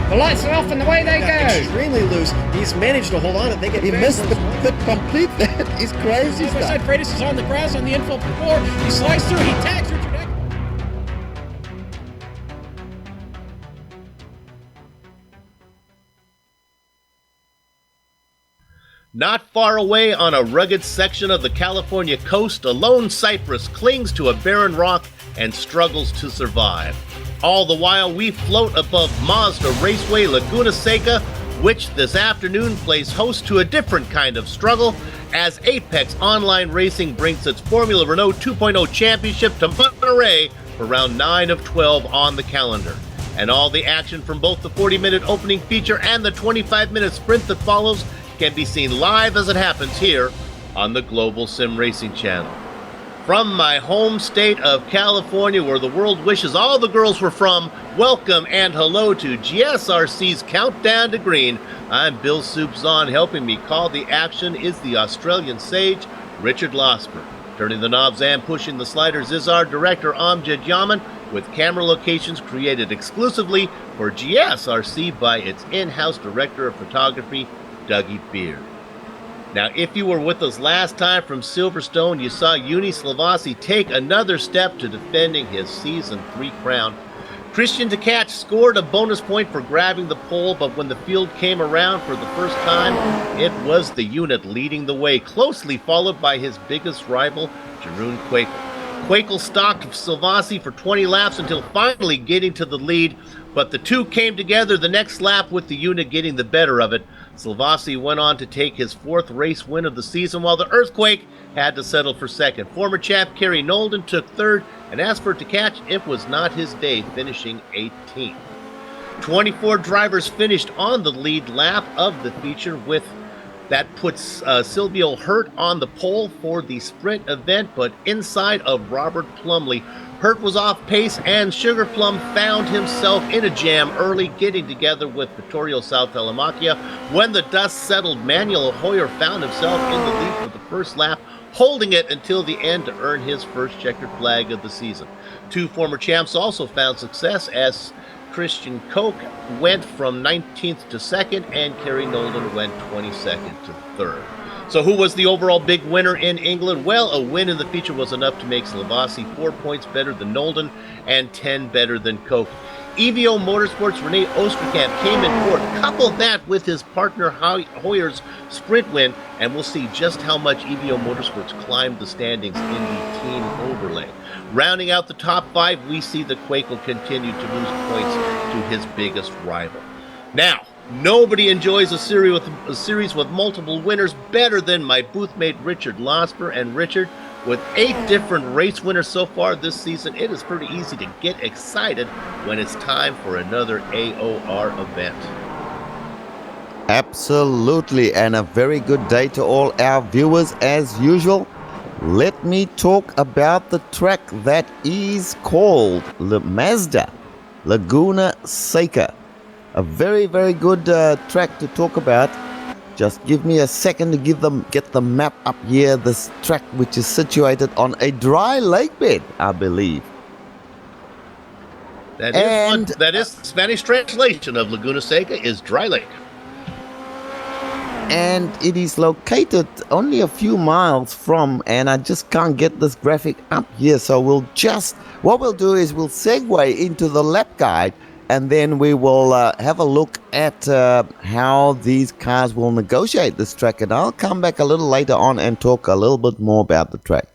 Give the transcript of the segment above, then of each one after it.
The lights are off and away they go. Extremely loose. He's managed to hold on and He missed the complete that. He's crazy stuff. Side Freitas is on the grass on the infield for 4. He slides through. He tags Richard Eck. Not far away on a rugged section of the California coast, a lone cypress clings to a barren rock and struggles to survive. All the while, we float above Mazda Raceway Laguna Seca, which this afternoon plays host to a different kind of struggle as Apex Online Racing brings its Formula Renault 2.0 championship to Monterey for round 9 of 12 on the calendar. And all the action from both the 40-minute opening feature and the 25-minute sprint that follows can be seen live as it happens here on the Global Sim Racing Channel. From my home state of California, where the world wishes all the girls were from, welcome and hello to GSRC's Countdown to Green. I'm Bill Soups On. Helping me call the action is the Australian sage, Richard Losper. Turning the knobs and pushing the sliders is our director, Amjad Yaman, with camera locations created exclusively for GSRC by its in-house director of photography, Dougie Beard. Now, if you were with us last time from Silverstone, you saw Juni Slavasi take another step to defending his Season 3 crown. Christian Tkach scored a bonus point for grabbing the pole, but when the field came around for the first time, it was the unit leading the way, closely followed by his biggest rival, Jeroen Kwekel. Kwekel stalked Slavasi for 20 laps until finally getting to the lead, but the two came together the next lap with the unit getting the better of it. Slavasi went on to take his 4th race win of the season, while the Earthquake had to settle for 2nd. Former champ Kerry Nolden took 3rd, and as for Tkach, it was not his day, finishing 18th. 24 drivers finished on the lead lap of the feature, with that puts Silvio Hurt on the pole for the sprint event, but inside of Robert Plumley. Hurt was off pace, and Sugar Plum found himself in a jam early, getting together with Vittorio Saltellamacchia. When the dust settled, Manuel Hoyer found himself in the lead for the first lap, holding it until the end to earn his first checkered flag of the season. 2 former champs also found success, as Christian Koch went from 19th to 2nd, and Kerry Nolden went 22nd to 3rd. So who was the overall big winner in England? Well, a win in the feature was enough to make Slavasi 4 points better than Nolden and 10 better than Koch. EVO Motorsports' Rene Oosterkamp came in 4th. Couple that with his partner Hoyer's sprint win, and we'll see just how much EVO Motorsports climbed the standings in the team overlay. Rounding out the top 5, we see that Kwekel continued to lose points to his biggest rival. Now, nobody enjoys a series with multiple winners better than my boothmate Richard Losper. And Richard, with 8 different race winners so far this season, it is pretty easy to get excited when it's time for another AOR event. Absolutely, and a very good day to all our viewers as usual. Let me talk about the track that is called the Mazda Laguna Seca. A very, very good track to talk about. Just give me a second to get the map up here. This track, which is situated on a dry lake bed, I believe. That is Spanish translation of Laguna Seca is dry lake. And it is located only a few miles from, and I just can't get this graphic up here. So what we'll do is we'll segue into the lap guide, and then we will have a look at how these cars will negotiate this track. And I'll come back a little later on and talk a little bit more about the track.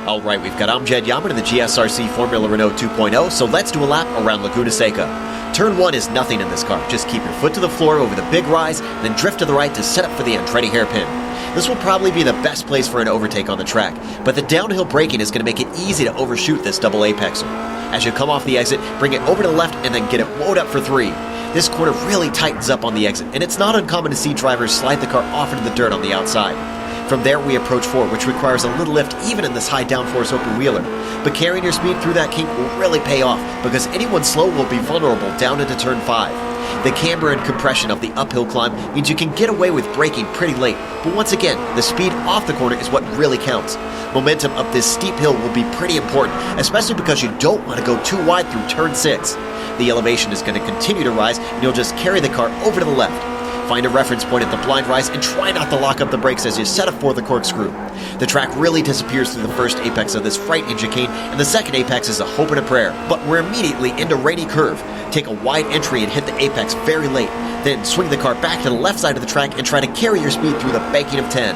All right, we've got Amjad Yaman in the GSRC Formula Renault 2.0, so let's do a lap around Laguna Seca. Turn 1 is nothing in this car. Just keep your foot to the floor over the big rise, then drift to the right to set up for the Andretti hairpin. This will probably be the best place for an overtake on the track, but the downhill braking is going to make it easy to overshoot this double apexer. As you come off the exit, bring it over to the left and then get it woed up for 3. This corner really tightens up on the exit, and it's not uncommon to see drivers slide the car off into the dirt on the outside. From there, we approach 4, which requires a little lift even in this high downforce open wheeler. But carrying your speed through that kink will really pay off, because anyone slow will be vulnerable down into turn 5. The camber and compression of the uphill climb means you can get away with braking pretty late, but once again, the speed off the corner is what really counts. Momentum up this steep hill will be pretty important, especially because you don't want to go too wide through turn 6. The elevation is going to continue to rise, and you'll just carry the car over to the left. Find a reference point at the blind rise and try not to lock up the brakes as you set up for the corkscrew. The track really disappears through the first apex of this frightening chicane, and the second apex is a hope and a prayer. But we're immediately into rainy curve. Take a wide entry and hit the apex very late. Then swing the car back to the left side of the track and try to carry your speed through the banking of 10.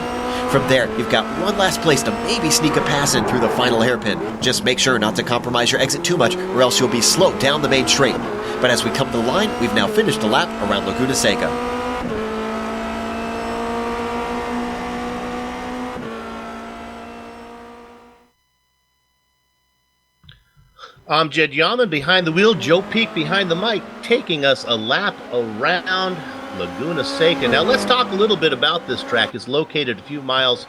From there, you've got one last place to maybe sneak a pass in through the final hairpin. Just make sure not to compromise your exit too much, or else you'll be slowed down the main straight. But as we come to the line, we've now finished the lap around Laguna Seca. I'm Jed Yaman behind the wheel, Joe Peak behind the mic, taking us a lap around Laguna Seca. Now let's talk a little bit about this track. It's located a few miles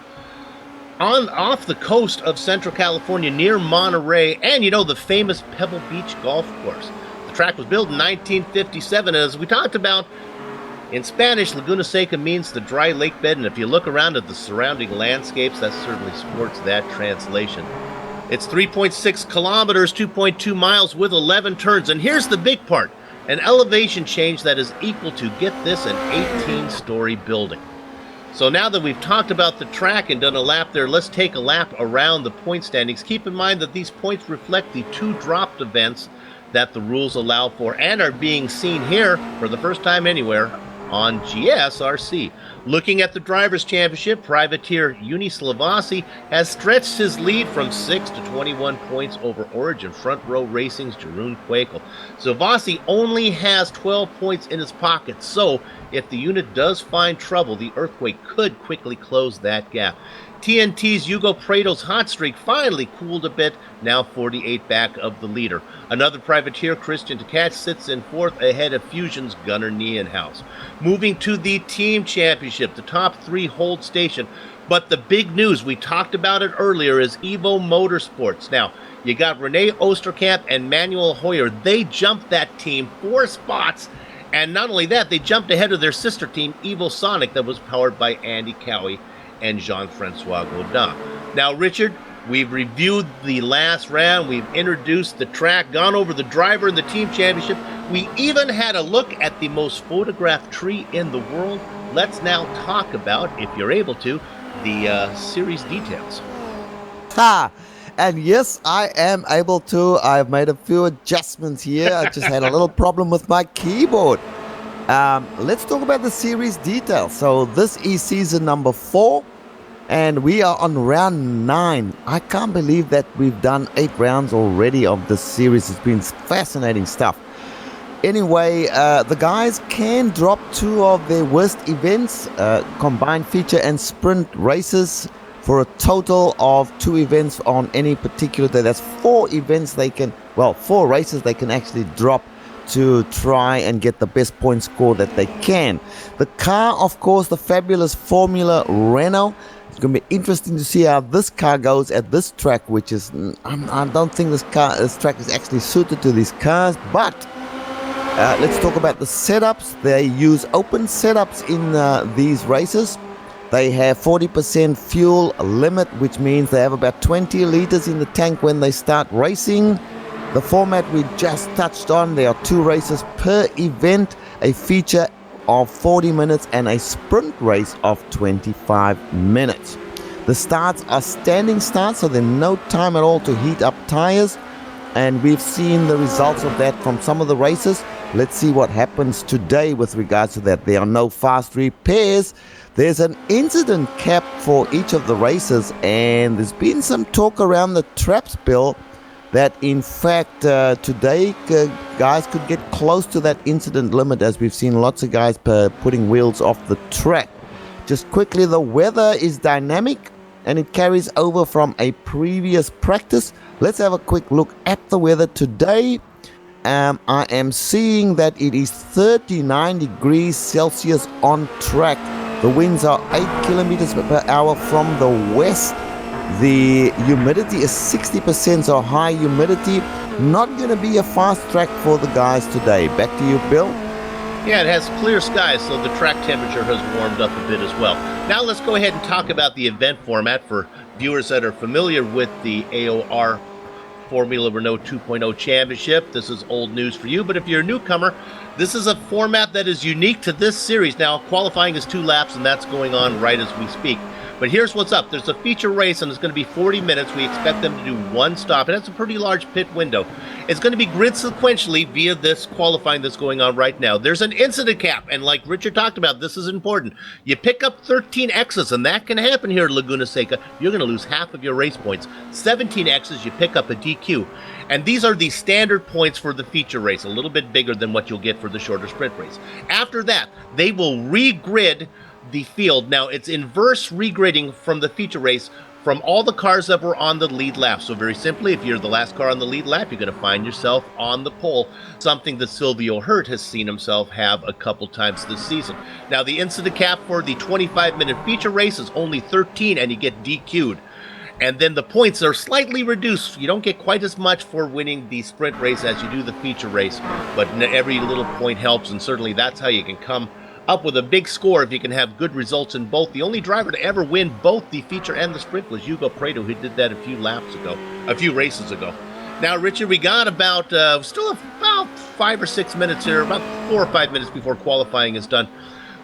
off the coast of Central California near Monterey and, the famous Pebble Beach golf course. The track was built in 1957. As we talked about, in Spanish, Laguna Seca means the dry lake bed, and if you look around at the surrounding landscapes, that certainly supports that translation. It's 3.6 kilometers, 2.2 miles with 11 turns. And here's the big part, an elevation change that is equal to, get this, an 18-story building. So now that we've talked about the track and done a lap there, let's take a lap around the point standings. Keep in mind that these points reflect the 2 dropped events that the rules allow for and are being seen here for the first time anywhere on GSRC. Looking at the Drivers' Championship, privateer Unislavasi has stretched his lead from 6 to 21 points over Origin Front Row Racing's Jeroen Kwekel. Zavasi only has 12 points in his pocket, so if the unit does find trouble, the Earthquake could quickly close that gap. TNT's Hugo Prato's hot streak finally cooled a bit, now 48 back of the leader. Another privateer, Christian Tkach, sits in 4th ahead of Fusion's Gunnar Nienhaus. Moving to the Team Championship, the top 3 hold station. But the big news, we talked about it earlier, is Evo Motorsports. Now, you got Rene Osterkamp and Manuel Hoyer. They jumped that team 4 spots. And not only that, they jumped ahead of their sister team, Evo Sonic, that was powered by Andy Cowie and Jean-Francois Gaudin. Now, Richard, we've reviewed the last round, we've introduced the track, gone over the driver and the team championship. We even had a look at the most photographed tree in the world. Let's now talk about, if you're able to, the series details. And yes, I am able to. I've made a few adjustments here. I just had a little problem with my keyboard. Let's talk about the series details. So this is season number 4, and we are on round 9. I can't believe that we've done 8 rounds already of this series. It's been fascinating stuff. Anyway, the guys can drop 2 of their worst events, combined feature and sprint races, for a total of 2 events on any particular day. That's 4 events they can, 4 races they can actually drop to try and get the best point score that they can. The car, of course, the fabulous Formula Renault. It's going to be interesting to see how this car goes at this track, which is, I don't think this track is actually suited to these cars, but let's talk about the setups. They use open setups in these races. They have 40% fuel limit, which means they have about 20 liters in the tank when they start racing. The format we just touched on, there are 2 races per event, a feature of 40 minutes and a sprint race of 25 minutes. The starts are standing starts, so there's no time at all to heat up tires, and we've seen the results of that from some of the races. Let's see what happens today with regards to that. There are no fast repairs. There's an incident cap for each of the races, and there's been some talk around the traps bill that in fact today guys could get close to that incident limit, as we've seen lots of guys putting wheels off the track. Just quickly, the weather is dynamic and it carries over from a previous practice. Let's have a quick look at the weather today. I am seeing that it is 39 degrees Celsius on track. The winds are 8 kilometers per hour from the west. The humidity is 60%, so high humidity. Not going to be a fast track for the guys today. Back to you, Bill. Yeah, it has clear skies, so the track temperature has warmed up a bit as well. Now let's go ahead and talk about the event format for viewers that are familiar with the AOR Formula Renault 2.0 Championship. This is old news for you, but if you're a newcomer, this is a format that is unique to this series. Now, qualifying is 2 laps, and that's going on right as we speak. But here's what's up. There's a feature race, and it's going to be 40 minutes. We expect them to do 1 stop, and that's a pretty large pit window. It's going to be grid sequentially via this qualifying that's going on right now. There's an incident cap, and like Richard talked about, this is important. You pick up 13 X's, and that can happen here at Laguna Seca. You're going to lose half of your race points. 17 X's, you pick up a DQ. And these are the standard points for the feature race, a little bit bigger than what you'll get for the shorter sprint race. After that, they will re-grid the field. Now, it's inverse regridding from the feature race from all the cars that were on the lead lap. So very simply, if you're the last car on the lead lap, you're going to find yourself on the pole, something that Silvio Hurt has seen himself have a couple times this season. Now, the incident cap for the 25-minute feature race is only 13, and you get DQ'd. And then the points are slightly reduced. You don't get quite as much for winning the sprint race as you do the feature race, but every little point helps, and certainly that's how you can come up with a big score if you can have good results in both. The only driver to ever win both the feature and the sprint was Hugo Prado, who did that a few races ago. Now, Richard, we got about still about 5 or 6 minutes here, about 4 or 5 minutes before qualifying is done.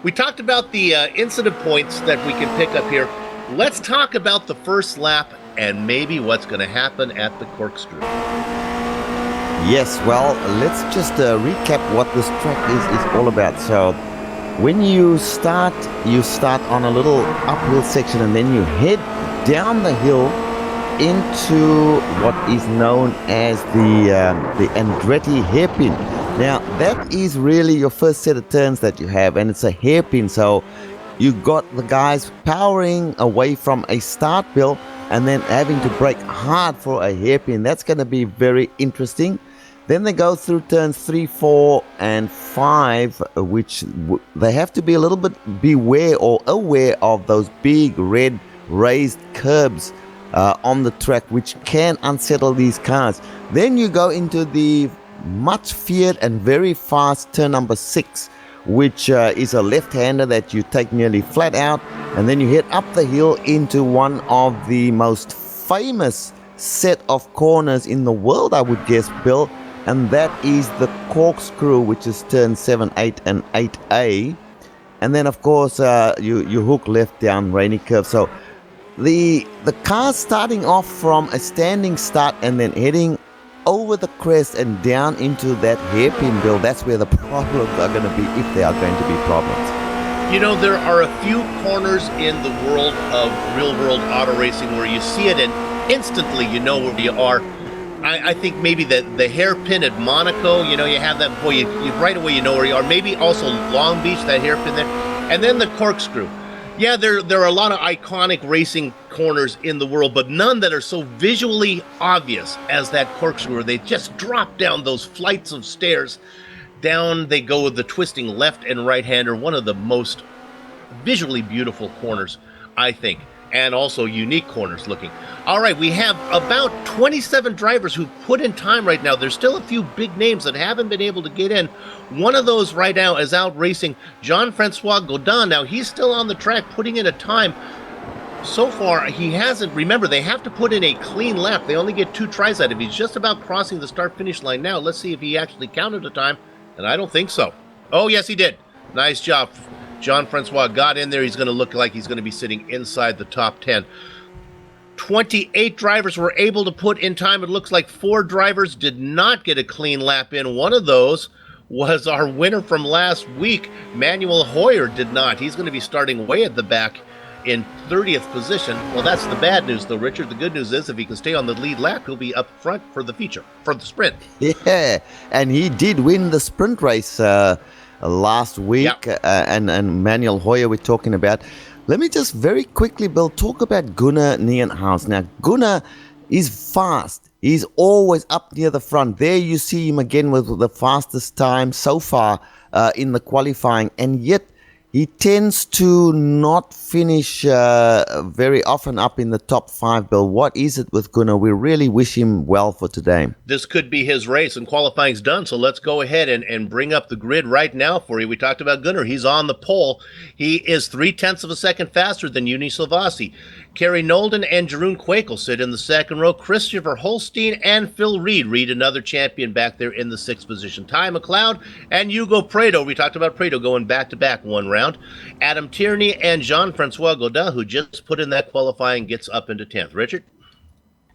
We talked about the incident points that we can pick up here. Let's talk about the first lap and maybe what's going to happen at the corkscrew. Yes, well, let's just recap what this track is all about. So, when you start on a little uphill section, and then you head down the hill into what is known as the Andretti hairpin. Now, that is really your first set of turns that you have, and it's a hairpin. So, you got the guys powering away from a start bill and then having to brake hard for a hairpin. That's going to be very interesting. Then they go through turns 3, 4, and 5, which they have to be a little bit beware or aware of those big red raised curbs on the track, which can unsettle these cars. Then you go into the much feared and very fast turn number 6, which is a left-hander that you take nearly flat out, and then you head up the hill into one of the most famous set of corners in the world, I would guess, Bill, and that is the corkscrew, which is turn 7, 8, and 8A. And then, of course, you hook left down Rainy Curve. So the car starting off from a standing start and then heading over the crest and down into that hairpin, Bill, that's where the problems are going to be, if there are going to be problems. You know, there are a few corners in the world of real-world auto racing where you see it and instantly you know where you are. I think maybe the hairpin at Monaco, you know, you have that, boy, you right away you know where you are. Maybe also Long Beach, that hairpin there. And then the corkscrew. Yeah, there are a lot of iconic racing corners in the world, but none that are so visually obvious as that corkscrew, where they just drop down those flights of stairs. Down they go with the twisting left and right-hander, one of the most visually beautiful corners, I think, and also unique corners looking. All right, we have about 27 drivers who put in time right now. There's still a few big names that haven't been able to get in. One of those right now is out racing Jean-Francois Gaudin. Now, he's still on the track putting in a time. So far, he hasn't. Remember, they have to put in a clean lap. They only get 2 tries at it. He's just about crossing the start-finish line now. Let's see if he actually counted the time, and I don't think so. Oh, yes, he did. Nice job. Jean-Francois got in there. He's going to look like he's going to be sitting inside the top 10. 28 drivers were able to put in time. It looks like 4 drivers did not get a clean lap in. One of those was our winner from last week. Manuel Hoyer did not. He's going to be starting way at the back in 30th position. Well, that's the bad news, though, Richard. The good news is if he can stay on the lead lap, he'll be up front for the sprint. Yeah, and he did win the sprint race last week. Yep. And Manuel Hoyer we're talking about. Let me just very quickly, Bill, talk about Gunnar Nienhaus. Now, Gunnar is fast. He's always up near the front. There you see him again with the fastest time so far in the qualifying. And yet, he tends to not finish very often up in the top 5, Bill. What is it with Gunnar? We really wish him well for today. This could be his race, and qualifying's done, so let's go ahead and bring up the grid right now for you. We talked about Gunnar. He's on the pole. He is 0.3 of a second faster than Uni Silvassi. Kerry Nolden and Jeroen Quakel sit in the second row. Christopher Holstein and Phil Reed. Reed, another champion back there in the 6th position. Ty McLeod and Hugo Prado. We talked about Prado going back-to-back one round. Adam Tierney and Jean-Francois Godin, who just put in that qualifying, gets up into 10th. Richard?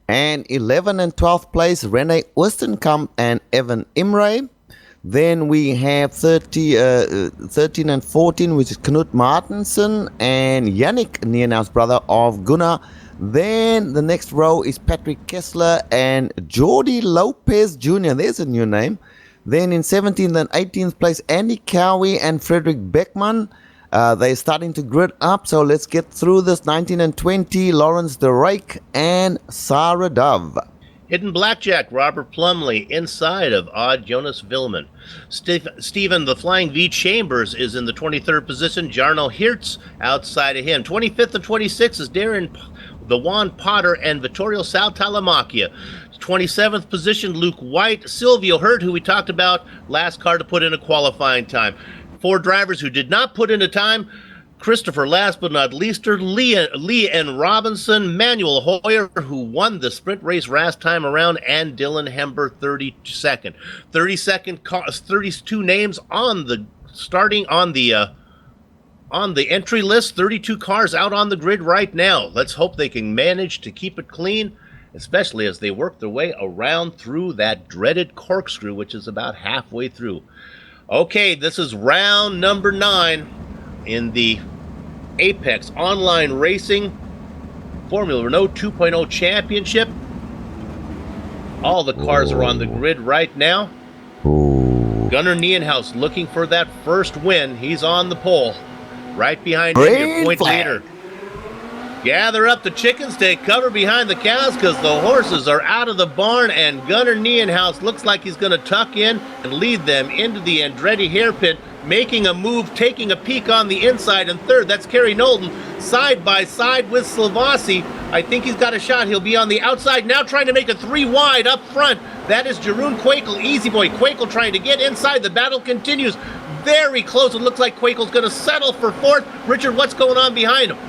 And 11 and 12th place, Rene Oostenkamp and Evan Imre. Then we have 13 and 14, which is Knut Martensen and Yannick Nienhuis, brother of Gunnar. Then the next row is Patrick Kessler and Jordi Lopez Jr. There's a new name. Then in 17th and 18th place, Andy Cowie and Frederick Beckman. They're starting to grid up, so let's get through this. 19 and 20, Lawrence De Rijk and Sarah Dove. Hidden Blackjack, Robert Plumley, inside of Odd Jonas Villman. Stephen the Flying V Chambers is in the 23rd position. Jarno Hertz outside of him. 25th and 26th is Darren the Juan Potter and Vittorio Saltalamacchia. 27th position, Luke White. Silvio Hurt, who we talked about, last car to put in a qualifying time. 4 drivers who did not put in a time: Christopher, last but not leaster, Lee and Robinson, Manuel Hoyer, who won the sprint race last time around, and Dylan Hember, 32nd. 32 names on the starting on the entry list. 32 cars out on the grid right now. Let's hope they can manage to keep it clean, especially as they work their way around through that dreaded corkscrew, which is about halfway through. Okay, this is round number 9 in the Apex Online Racing Formula Renault 2.0 Championship. All the cars are on the grid right now. Gunnar Nienhuis looking for that first win. He's on the pole. Right behind him, your point leader. Gather up the chickens, take cover behind the cows, because the horses are out of the barn, and Gunnar Nienhuis looks like he's going to tuck in and lead them into the Andretti hairpin, making a move, taking a peek on the inside. And third, that's Kerry Nolden, side by side with Silvassi. I think he's got a shot. He'll be on the outside now, trying to make a 3 wide up front. That is Jeroen Quakel, easy boy. Quakel trying to get inside. The battle continues. Very close. It looks like Quakel's going to settle for 4th. Richard, what's going on behind him?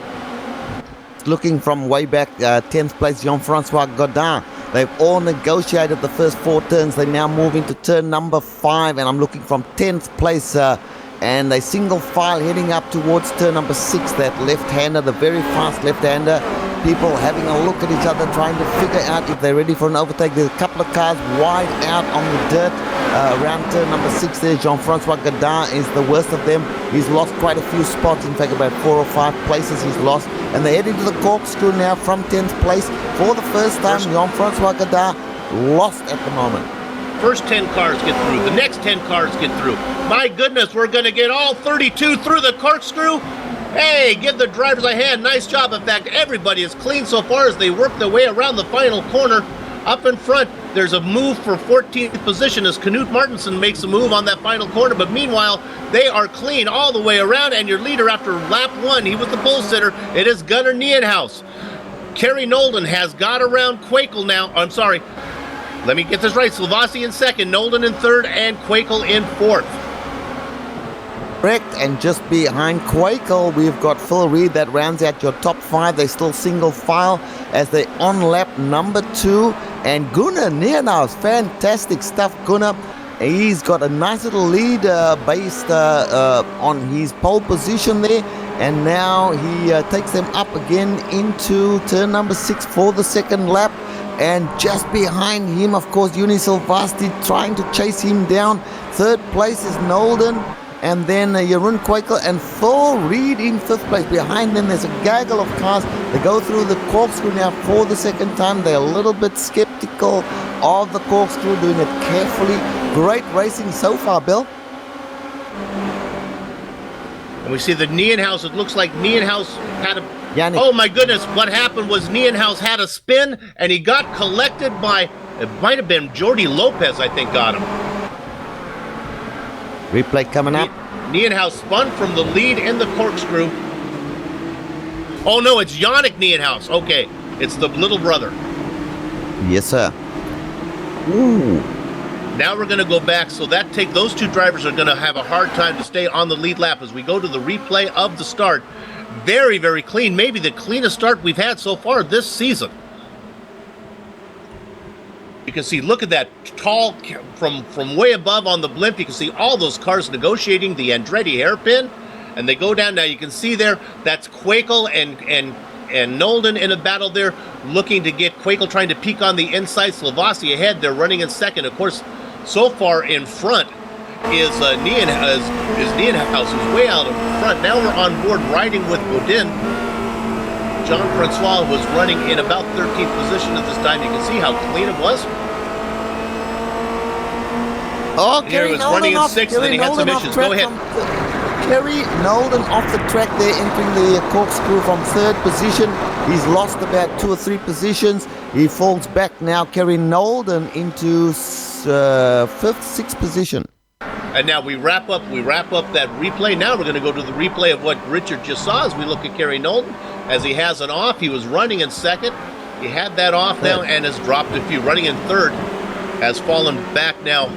Looking from way back, 10th place, Jean-Francois Godin. They've all negotiated the first 4 turns. They now move into turn number 5, and I'm looking from 10th place, and they single file heading up towards turn number 6. That left-hander, the very fast left-hander. People having a look at each other, trying to figure out if they're ready for an overtake. There's a couple of cars wide out on the dirt around turn number 6 there. Jean-Francois Godin is the worst of them. He's lost quite a few spots, in fact about 4 or 5 places he's lost. And they head into the corkscrew now from 10th place. For the first time, Jean-Francois Godin lost at the moment. First 10 cars get through. The next 10 cars get through. My goodness, we're going to get all 32 through the corkscrew. Hey, give the drivers a hand. Nice job. In fact, everybody is clean so far as they work their way around the final corner. Up in front, there's a move for 14th position as Knut Martensen makes a move on that final corner. But meanwhile, they are clean all the way around. And your leader after lap 1, he was the pole sitter. It is Gunnar Nienhuis. Kerry Nolden has got around Quakel now. I'm sorry. Let me get this right. Silvassi in 2nd, Nolden in 3rd, and Quakel in 4th. Correct, and just behind Quakel, we've got Phil Reed. That rounds out your top 5. They still single file as they on lap number 2. And Gunnar Nienhuis, fantastic stuff, Gunnar. He's got a nice little lead based on his pole position there. And now he takes them up again into turn number 6 for the second lap. And just behind him, of course, Uni Silvassi trying to chase him down. 3rd place is Nolden. And then Jeroen Quakel and Phil Reed in 5th place. Behind them, there's a gaggle of cars. They go through the corkscrew now for the second time. They're a little bit skeptical of the corkscrew, doing it carefully. Great racing so far, Bill. And we see the Nienhuis. It looks like Nienhuis had a... Yannick. Oh, my goodness. What happened was Nienhuis had a spin, and he got collected by... It might have been Jordi Lopez, I think, got him. Replay coming up. Nienhuis spun from the lead in the corkscrew. Oh no, it's Yannick Nienhuis. Okay, it's the little brother. Yes, sir. Ooh. Now we're going to go back, so those two drivers are going to have a hard time to stay on the lead lap as we go to the replay of the start. Very, very clean. Maybe the cleanest start we've had so far this season. You can see, look at that tall, from way above on the blimp, you can see all those cars negotiating the Andretti hairpin, and they go down. Now you can see there, that's Quakel and Nolden in a battle there, looking to get Quakel trying to peek on the inside. Slavasi ahead, they're running in second. Of course, so far in front is Nienhuis, who's way out in front. Now we're on board riding with Bodin. Jean-Francois was running in about 13th position at this time. You can see how clean it was. Oh, Here he was running in 6th, and then he had some issues. Go ahead. Kerry Nolden off the track there, entering the corkscrew from 3rd position. He's lost about 2 or 3 positions. He falls back now, Kerry Nolden into 5th, 6th position. And now we wrap up that replay. Now we're going to go to the replay of what Richard just saw as we look at Kerry Nolden. As he has it off, he was running in 2nd. He had that off now and has dropped a few. Running in 3rd, has fallen back now.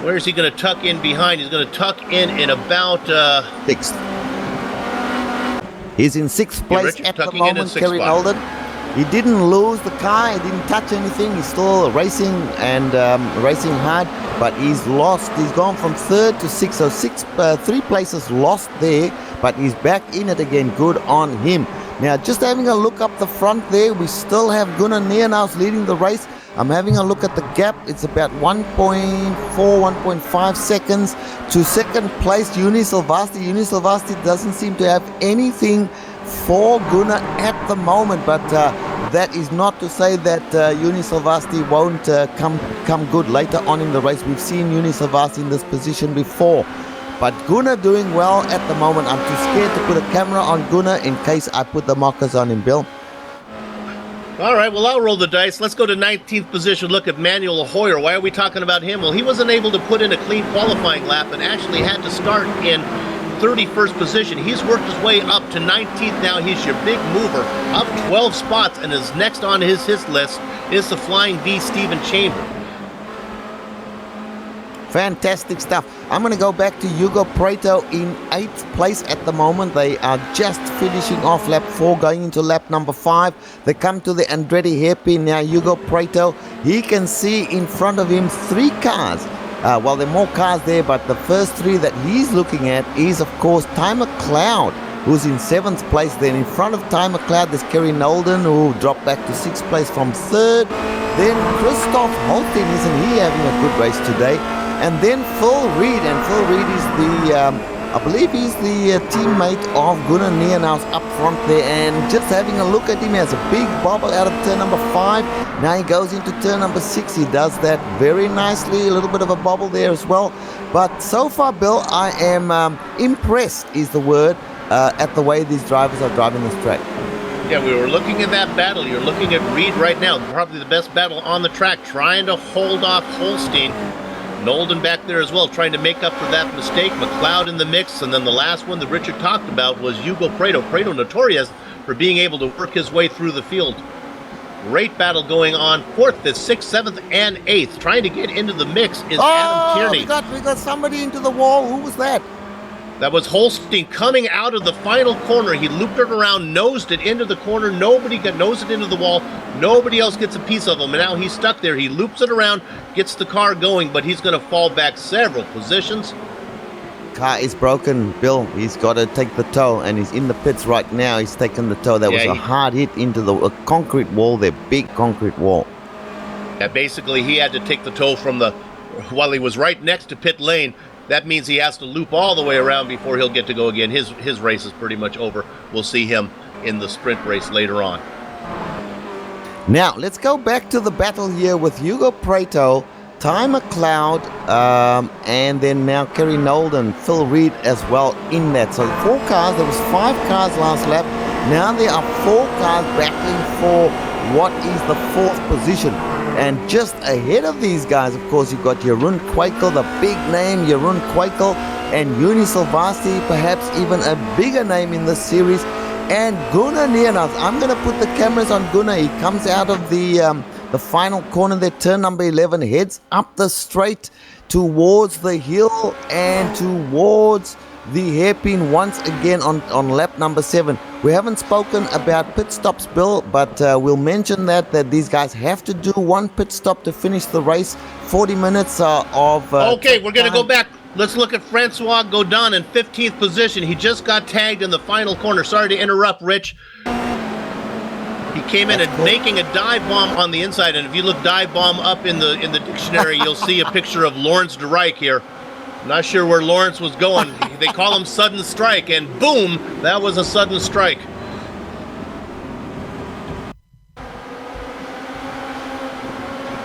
Where is he going to tuck in behind? He's going to tuck in about 6th. He's in 6th place at the moment, Kerry Nolden. He didn't lose the car. He didn't touch anything. He's still racing and racing hard, but he's lost. He's gone from 3rd to 6th. So 3 places lost there, but he's back in it again. Good on him. Now, just having a look up the front there, we still have Gunnar Nienhuis leading the race. I'm having a look at the gap. It's about 1.4, 1.5 seconds to 2nd place, Juni Silvasti. Juni Silvasti doesn't seem to have anything for Gunnar at the moment, but that is not to say that Juni Silvasti won't come good later on in the race. We've seen Juni Silvasti in this position before. But Gunnar doing well at the moment. I'm too scared to put a camera on Gunnar in case I put the markers on him, Bill. All right, well, I'll roll the dice. Let's go to 19th position. Look at Manuel Hoyer. Why are we talking about him? Well, he wasn't able to put in a clean qualifying lap and actually had to start in 31st position. He's worked his way up to 19th now. He's your big mover, up 12 spots, and his next on his list is the Flying V, Stephen Chambers. Fantastic stuff. I'm going to go back to Hugo Preto in 8th place at the moment. They are just finishing off lap 4, going into lap number 5. They come to the Andretti hairpin now. Hugo Preto, he can see in front of him 3 cars. Well, there are more cars there, but the first 3 that he's looking at is, of course, Ty McLeod, who's in 7th place. Then in front of Ty McLeod, there's Kerry Nolden, who dropped back to 6th place from 3rd. Then Christoph Holtin, isn't he having a good race today? And then Phil Reed, and Phil Reed is the, I believe he's the teammate of Gunnar Nienhuis up front there, and just having a look at him, he has a big bobble out of turn number 5. Now he goes into turn number 6. He does that very nicely, a little bit of a bobble there as well. But so far, Bill, I am impressed is the word at the way these drivers are driving this track. Yeah, we were looking at that battle. You're looking at Reed right now, probably the best battle on the track, trying to hold off Holstein. Nolden back there as well, trying to make up for that mistake. McLeod in the mix, and then the last one that Richard talked about was Hugo Preto. Preto notorious for being able to work his way through the field. Great battle going on. 4th, 5th, 6th, 7th, and 8th. Trying to get into the mix is Adam Tierney. We got somebody into the wall. Who was that? That was Holstein coming out of the final corner. He looped it around, nosed it into the corner. Nobody nosed it into the wall. Nobody else gets a piece of him. And now he's stuck there. He loops it around, gets the car going, but he's going to fall back several positions. Car is broken, Bill. He's got to take the tow, and he's in the pits right now. He's taken the tow. That was a hard hit into the concrete wall there, big concrete wall. Yeah, basically he had to take the tow from while he was right next to pit lane. That means he has to loop all the way around before he'll get to go again. His race is pretty much over. We'll see him in the sprint race later on. Now, let's go back to the battle here with Hugo Preto, Ty McLeod, and then now Kerry Nolden, Phil Reed as well in that. So 4 cars, there was 5 cars last lap. Now there are 4 cars battling for what is the 4th position. And just ahead of these guys, of course, you've got Jeroen Quakel, the big name, Jeroen Quakel. and Uni Silvasti, perhaps even a bigger name in the series, and Gunnar Nienaus. I'm going to put the cameras on Gunnar. He comes out of the final corner there, turn number 11, heads up the straight towards the hill and towards the hairpin once again on lap number 7. We haven't spoken about pit stops, Bill, but we'll mention that these guys have to do one pit stop to finish the race. 40 minutes of... okay, we're going to go back. Let's look at Francois Godin in 15th position. He just got tagged in the final corner. Sorry to interrupt, Rich. He came in and making a dive bomb on the inside, and if you look dive bomb up in the dictionary, you'll see a picture of Lawrence de Rijk here. Not sure where Lawrence was going. They call him sudden strike, and boom, that was a sudden strike.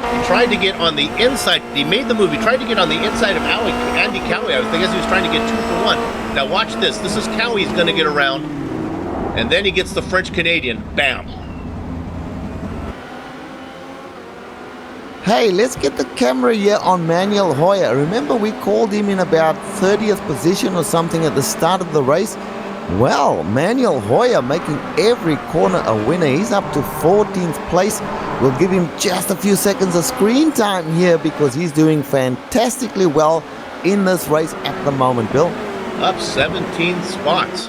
He tried to get on the inside. He made the move. He tried to get on the inside of Andy Cowie. I guess he was trying to get 2 for 1. Now watch this. This is Cowie's going to get around, and then he gets the French-Canadian. Bam. Hey, let's get the camera here on Manuel Hoyer. Remember we called him in about 30th position or something at the start of the race? Well, Manuel Hoyer making every corner a winner. He's up to 14th place. We'll give him just a few seconds of screen time here because he's doing fantastically well in this race at the moment, Bill. Up 17 spots.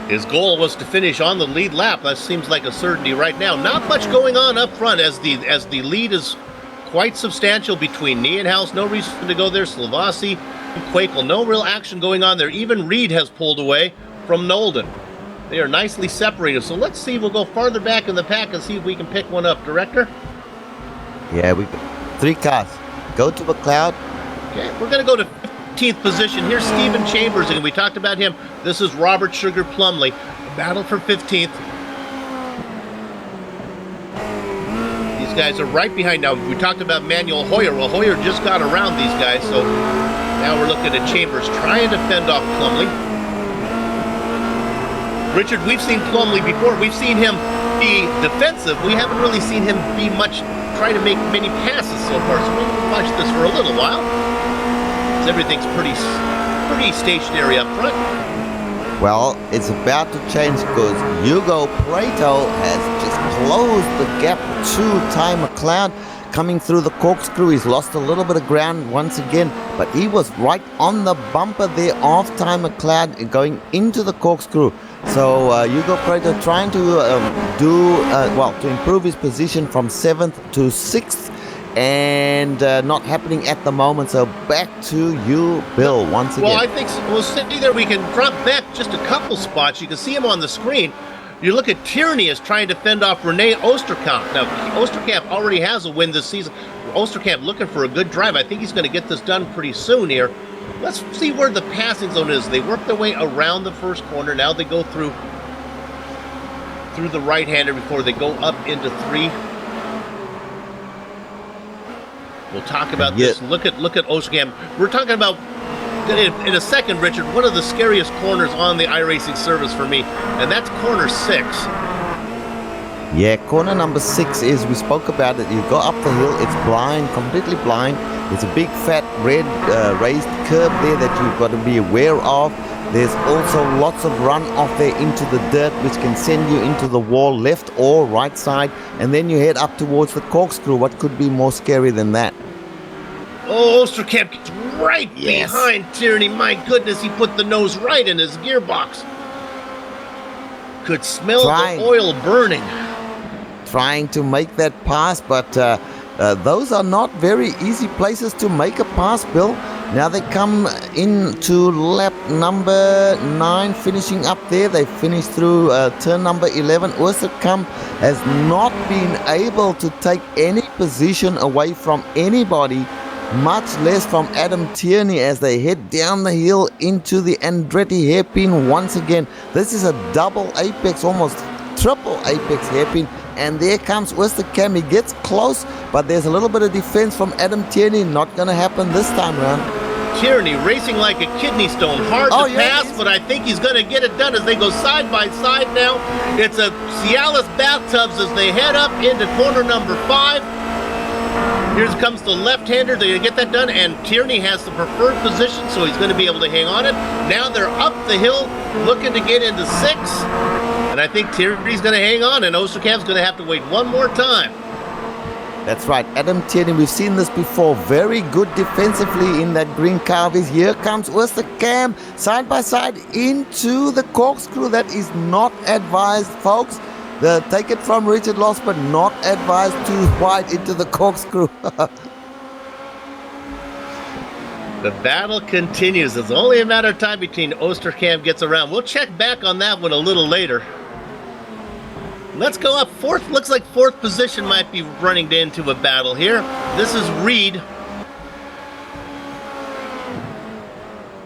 His goal was to finish on the lead lap. That seems like a certainty right now. Not much going on up front as the lead is quite substantial between Nienaus. No reason to go there. Silvasti, Quakel, no real action going on there. Even Reed has pulled away from Nolden. They are nicely separated. So let's see. We'll go farther back in the pack and see if we can pick one up. Director? Yeah, we 3 cars. Go to McLeod. Okay, we're going to go to 15th position. Here's Stephen Chambers, and we talked about him. This is Robert Sugar Plumley. Battle for 15th. These guys are right behind now. We talked about Manuel Hoyer. Well, Hoyer just got around these guys, so now we're looking at Chambers trying to fend off Plumley. Richard, we've seen Plumley before. We've seen him be defensive. We haven't really seen him be much, try to make many passes so far. So we'll watch this for a little while. Everything's pretty stationary up front. Well, it's about to change because Hugo Prato has just closed the gap to Ty McLeod coming through the corkscrew. He's lost a little bit of ground once again, but he was right on the bumper there of Ty McLeod going into the corkscrew. So Hugo Prato trying to to improve his position from 7th to 6th. And not happening at the moment. So back to you, Bill, once again. Well, I think we'll sit there. We can drop back just a couple spots. You can see him on the screen. You look at Tierney is trying to fend off Rene Oosterkamp. Now, Oosterkamp already has a win this season. Oosterkamp looking for a good drive. I think he's going to get this done pretty soon here. Let's see where the passing zone is. They work their way around the first corner. Now they go through the right-hander before they go up into 3. We'll talk about this. Look at Oosterkamp. We're talking about, in a second, Richard, one of the scariest corners on the iRacing service for me, and that's corner 6. Yeah, corner number 6 is, we spoke about it, you go up the hill, it's blind, completely blind. There's a big fat red raised curb there that you've got to be aware of. There's also lots of runoff there into the dirt, which can send you into the wall left or right side, and then you head up towards the corkscrew. What could be more scary than that? Oh, Oosterkamp gets right behind Tierney. My goodness, he put the nose right in his gearbox. Could smell the oil burning. Trying to make that pass, but those are not very easy places to make a pass, Bill. Now they come into lap number 9, finishing up there. They finish through turn number 11. Oosterkamp has not been able to take any position away from anybody, much less from Adam Tierney, as they head down the hill into the Andretti hairpin once again. This is a double apex, almost triple apex hairpin, and there comes Oosterkamp. He gets close, but there's a little bit of defense from Adam Tierney. Not going to happen this time around. Tierney racing like a kidney stone. Hard to pass, but I think he's going to get it done as they go side by side now. It's a Cialis bathtubs as they head up into corner number 5. Here comes the left-hander. They're going to get that done, and Tierney has the preferred position, so he's going to be able to hang on it. Now they're up the hill, looking to get into 6, and I think Tierney's going to hang on, and Oosterkamp's going to have to wait one more time. That's right, Adam Tierney, we've seen this before. Very good defensively in that green car of his. Here comes Oosterkamp, side by side into the corkscrew. That is not advised, folks. Take it from Richard Loss, but not advised too wide into the corkscrew. The battle continues. It's only a matter of time between Oosterkamp gets around. We'll check back on that one a little later. Let's go up 4th. Looks like 4th position might be running into a battle here. This is Reed.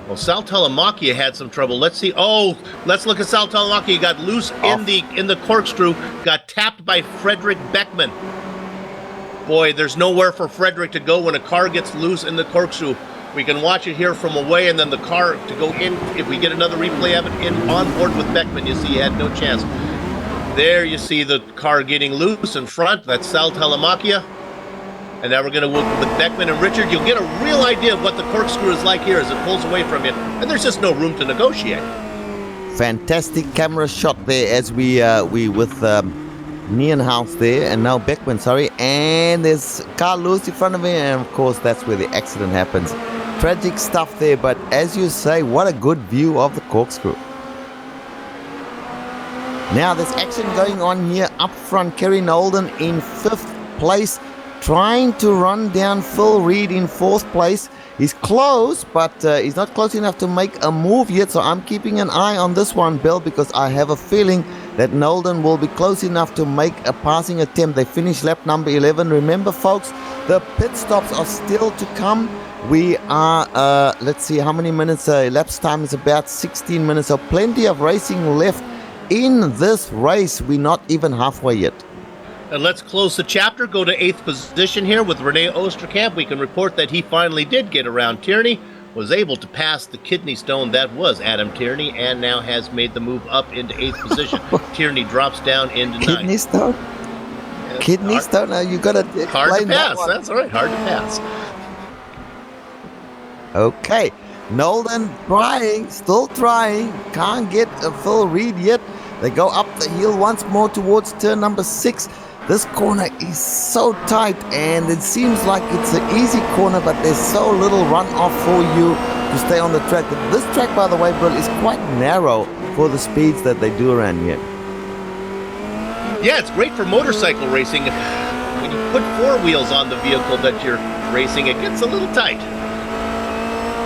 Well, Sal Telemakia had some trouble. Let's see. Oh, let's look at Sal Telemakia. He got loose in the corkscrew. Got tapped by Frederick Beckman. Boy, there's nowhere for Frederick to go when a car gets loose in the corkscrew. We can watch it here from away, and then the car to go in. If we get another replay of it in on board with Beckman, you see he had no chance. There you see the car getting loose in front. That's Sal Telemakia. And now we're going to work with Beckman and Richard. You'll get a real idea of what the corkscrew is like here as it pulls away from you. And there's just no room to negotiate. Fantastic camera shot there as we with Nienhouse there, and now Beckman, sorry. And there's car loose in front of him, and of course that's where the accident happens. Tragic stuff there, but as you say, what a good view of the corkscrew. Now there's action going on here up front. Kerry Nolden in 5th place, trying to run down Phil Reed in 4th place. He's close, but he's not close enough to make a move yet, so I'm keeping an eye on this one, Bill, because I have a feeling that Nolden will be close enough to make a passing attempt. They finish lap number 11. Remember, folks, the pit stops are still to come. We are, let's see how many minutes, elapsed time is about 16 minutes, so plenty of racing left in this race. We're not even halfway yet. And let's close the chapter, go to 8th position here with Rene Oosterkamp. We can report that he finally did get around Tierney, was able to pass the kidney stone that was Adam Tierney, and now has made the move up into 8th position. Tierney drops down into 9th. Kidney stone? Yeah, Kidney stone? Now you got to explain hard to pass, that one. that's all right, hard to pass. Okay, Nolden trying, still trying, can't get a Phil Reed yet. They go up the hill once more towards turn number 6. This corner is so tight, and it seems like it's an easy corner, but there's so little runoff for you to stay on the track. This track, by the way, Bill, is quite narrow for the speeds that they do around here. Yeah, it's great for motorcycle racing. When you put 4 wheels on the vehicle that you're racing, it gets a little tight.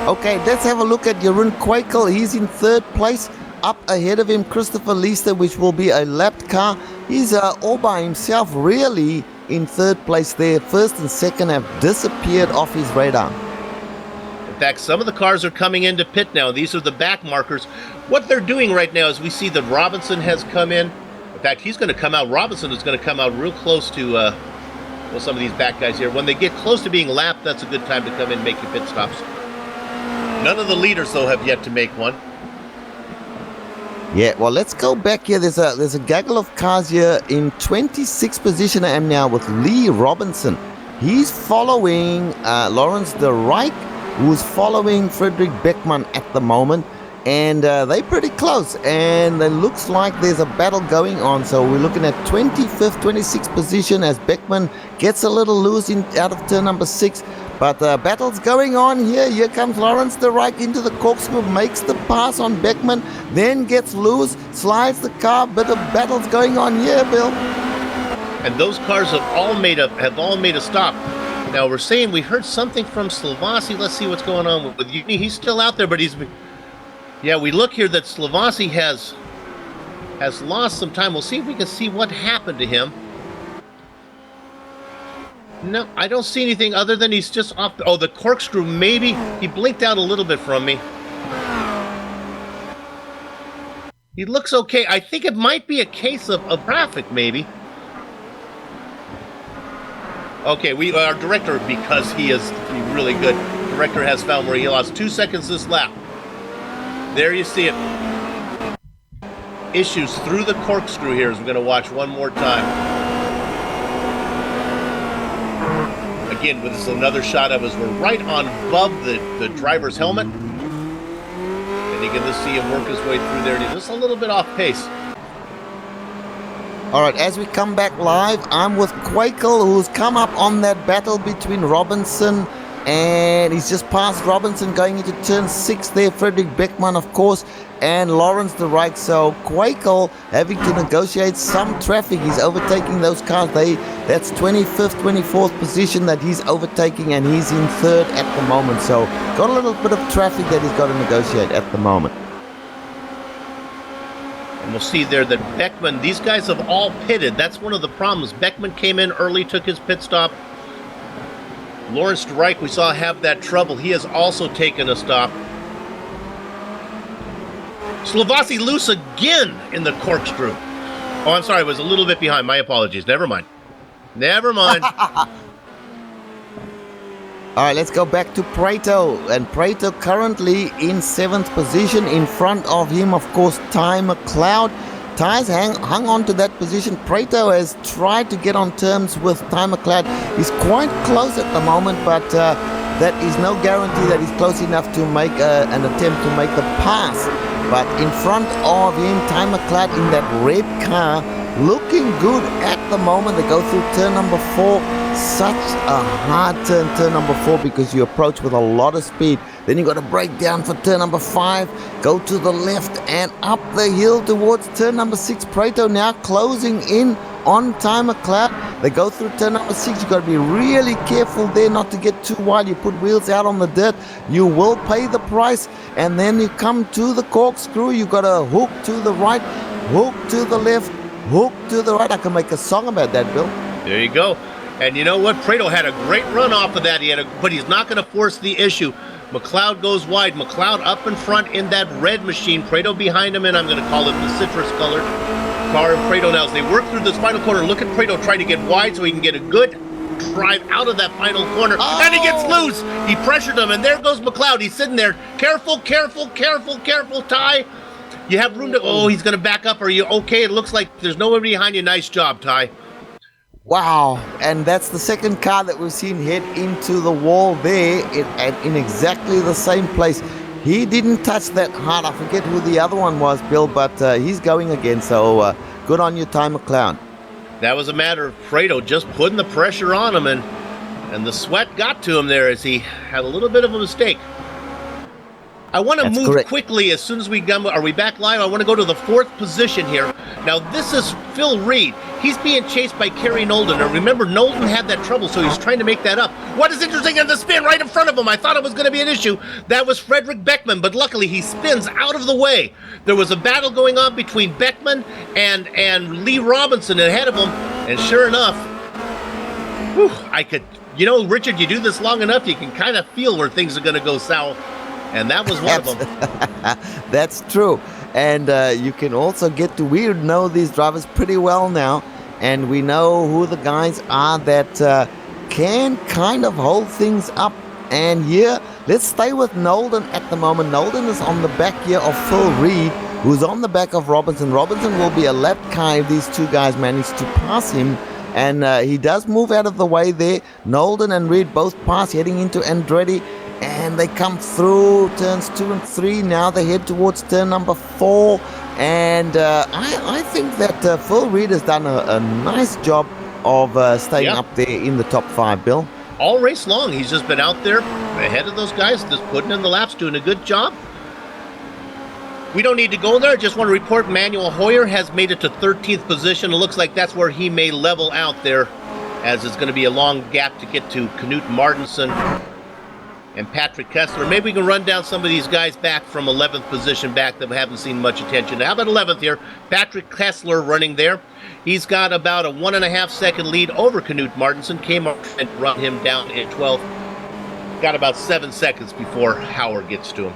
Okay, let's have a look at Jeroen Kwekel. He's in 3rd place. Up ahead of him, Christopher Leester, which will be a lapped car. He's all by himself, really, in 3rd place there. 1st and 2nd have disappeared off his radar. In fact, some of the cars are coming into pit now. These are the back markers. What they're doing right now is we see that Robinson has come in. In fact, he's going to come out. Robinson is going to come out real close to some of these back guys here. When they get close to being lapped, that's a good time to come in and make your pit stops. None of the leaders, though, have yet to make one. Yeah, well, let's go back here. There's a gaggle of cars here. In 26th position I am now with Lee Robinson. He's following Lawrence de Rijk, who's following Frederick Beckman at the moment. And they're pretty close. And it looks like there's a battle going on. So we're looking at 25th, 26th position as Beckman gets a little loose out of turn number 6. But battle's going on here. Here comes Lawrence de Rijk into the corkscrew, makes the pass on Beckman, then gets loose, slides the car. Bit of battle's going on here, Bill. And those cars have all made a stop. Now we're saying we heard something from Slavasi. Let's see what's going on with Uni. He's still out there, but we look here that Slavasi has lost some time. We'll see if we can see what happened to him. No, I don't see anything other than he's just off. Oh, the corkscrew, maybe. He blinked out a little bit from me. He looks okay. I think it might be a case of traffic, maybe. Okay, our director, because he is really good, director has found where he lost 2 seconds this lap. There you see it. Issues through the corkscrew here as we're going to watch one more time. again, with this another shot of us. We're right on above the driver's helmet. And you can just see him work his way through there. And he's just a little bit off pace. All right, as we come back live, I'm with Quakel, who's come up on that battle between Robinson, and he's just passed Robinson going into turn 6 there. Frederick Beckman, of course, and Lawrence de Rijk. So Quakel having to negotiate some traffic. He's overtaking those cars. That's 25th, 24th position that he's overtaking, and he's in 3rd at the moment. So got a little bit of traffic that he's got to negotiate at the moment. And we'll see there that Beckman, these guys have all pitted. That's one of the problems. Beckman came in early, took his pit stop. Lawrence de Rijk, we saw have that trouble. He has also taken a stop. Slovasi loose again in the corkscrew. Oh, I'm sorry, I was a little bit behind. My apologies. Never mind. Never mind. All right, let's go back to Prato. And Prato currently in 7th position. In front of him, of course, Ty McLeod. Ty's hung on to that position. Prato has tried to get on terms with Ty McLeod. He's quite close at the moment, but that is no guarantee that he's close enough to make an attempt to make the pass. But in front of him, Ty McLeod in that red car, looking good at the moment. They go through turn number 4. Such a hard turn number 4, because you approach with a lot of speed. Then you got to break down for turn number 5, go to the left and up the hill towards turn number 6. Prato now closing in on Ty McLeod. They go through turn number 6. You got to be really careful there not to get too wide. You put wheels out on the dirt, you will pay the price. And then you come to the corkscrew. You got to hook to the right, hook to the left, hook to the right. I can make a song about that, Bill. There you go. And you know what? Prato had a great run off of that. But he's not going to force the issue. McLeod goes wide. McLeod up in front in that red machine. Prato behind him, and I'm going to call it the citrus-colored car of Prato now. As they work through this final corner, look at Prato trying to get wide so he can get a good drive out of that final corner. Oh. And he gets loose. He pressured him, and there goes McLeod. He's sitting there. Careful, careful, careful, careful, Ty. You have room to... Oh, he's going to back up. Are you okay? It looks like there's nobody behind you. Nice job, Ty. Wow, and that's the second car that we've seen head into the wall there in exactly the same place. He didn't touch that hard. I forget who the other one was, Bill, but he's going again. So good on you, Ty McLeod. That was a matter of Prato just putting the pressure on him, and the sweat got to him there as he had a little bit of a mistake. I want to move correct. quickly as soon as we come. Are we back live? I want to go to the 4th position here. Now, this is Phil Reed. He's being chased by Kerry Nolden. And remember, Nolden had that trouble, so he's trying to make that up. What is interesting in the spin right in front of him? I thought it was going to be an issue. That was Frederick Beckman, but luckily he spins out of the way. There was a battle going on between Beckman and Lee Robinson ahead of him. And sure enough, Richard, you do this long enough, you can kind of feel where things are going to go south. And that was one of them. That's true. And you can also we know these drivers pretty well now. And we know who the guys are that can kind of hold things up. And here, let's stay with Nolden at the moment. Nolden is on the back here of Phil Reed, who's on the back of Robinson. Robinson will be a lap car if these two guys manage to pass him. And he does move out of the way there. Nolden and Reed both pass, heading into Andretti. And they come through turns 2 and 3. Now they head towards turn number 4. And I think that Phil Reed has done a nice job of staying up there in the top 5, Bill. All race long, he's just been out there ahead of those guys, just putting in the laps, doing a good job. We don't need to go there. I just want to report Manuel Hoyer has made it to 13th position. It looks like that's where he may level out there, as it's going to be a long gap to get to Knut Martinson and Patrick Kessler. Maybe we can run down some of these guys back from 11th position back that we haven't seen much attention. How about 11th here? Patrick Kessler running there. He's got about a 1.5 second lead over Knut Martinson. Came up and run him down at 12th. Got about 7 seconds before Howard gets to him.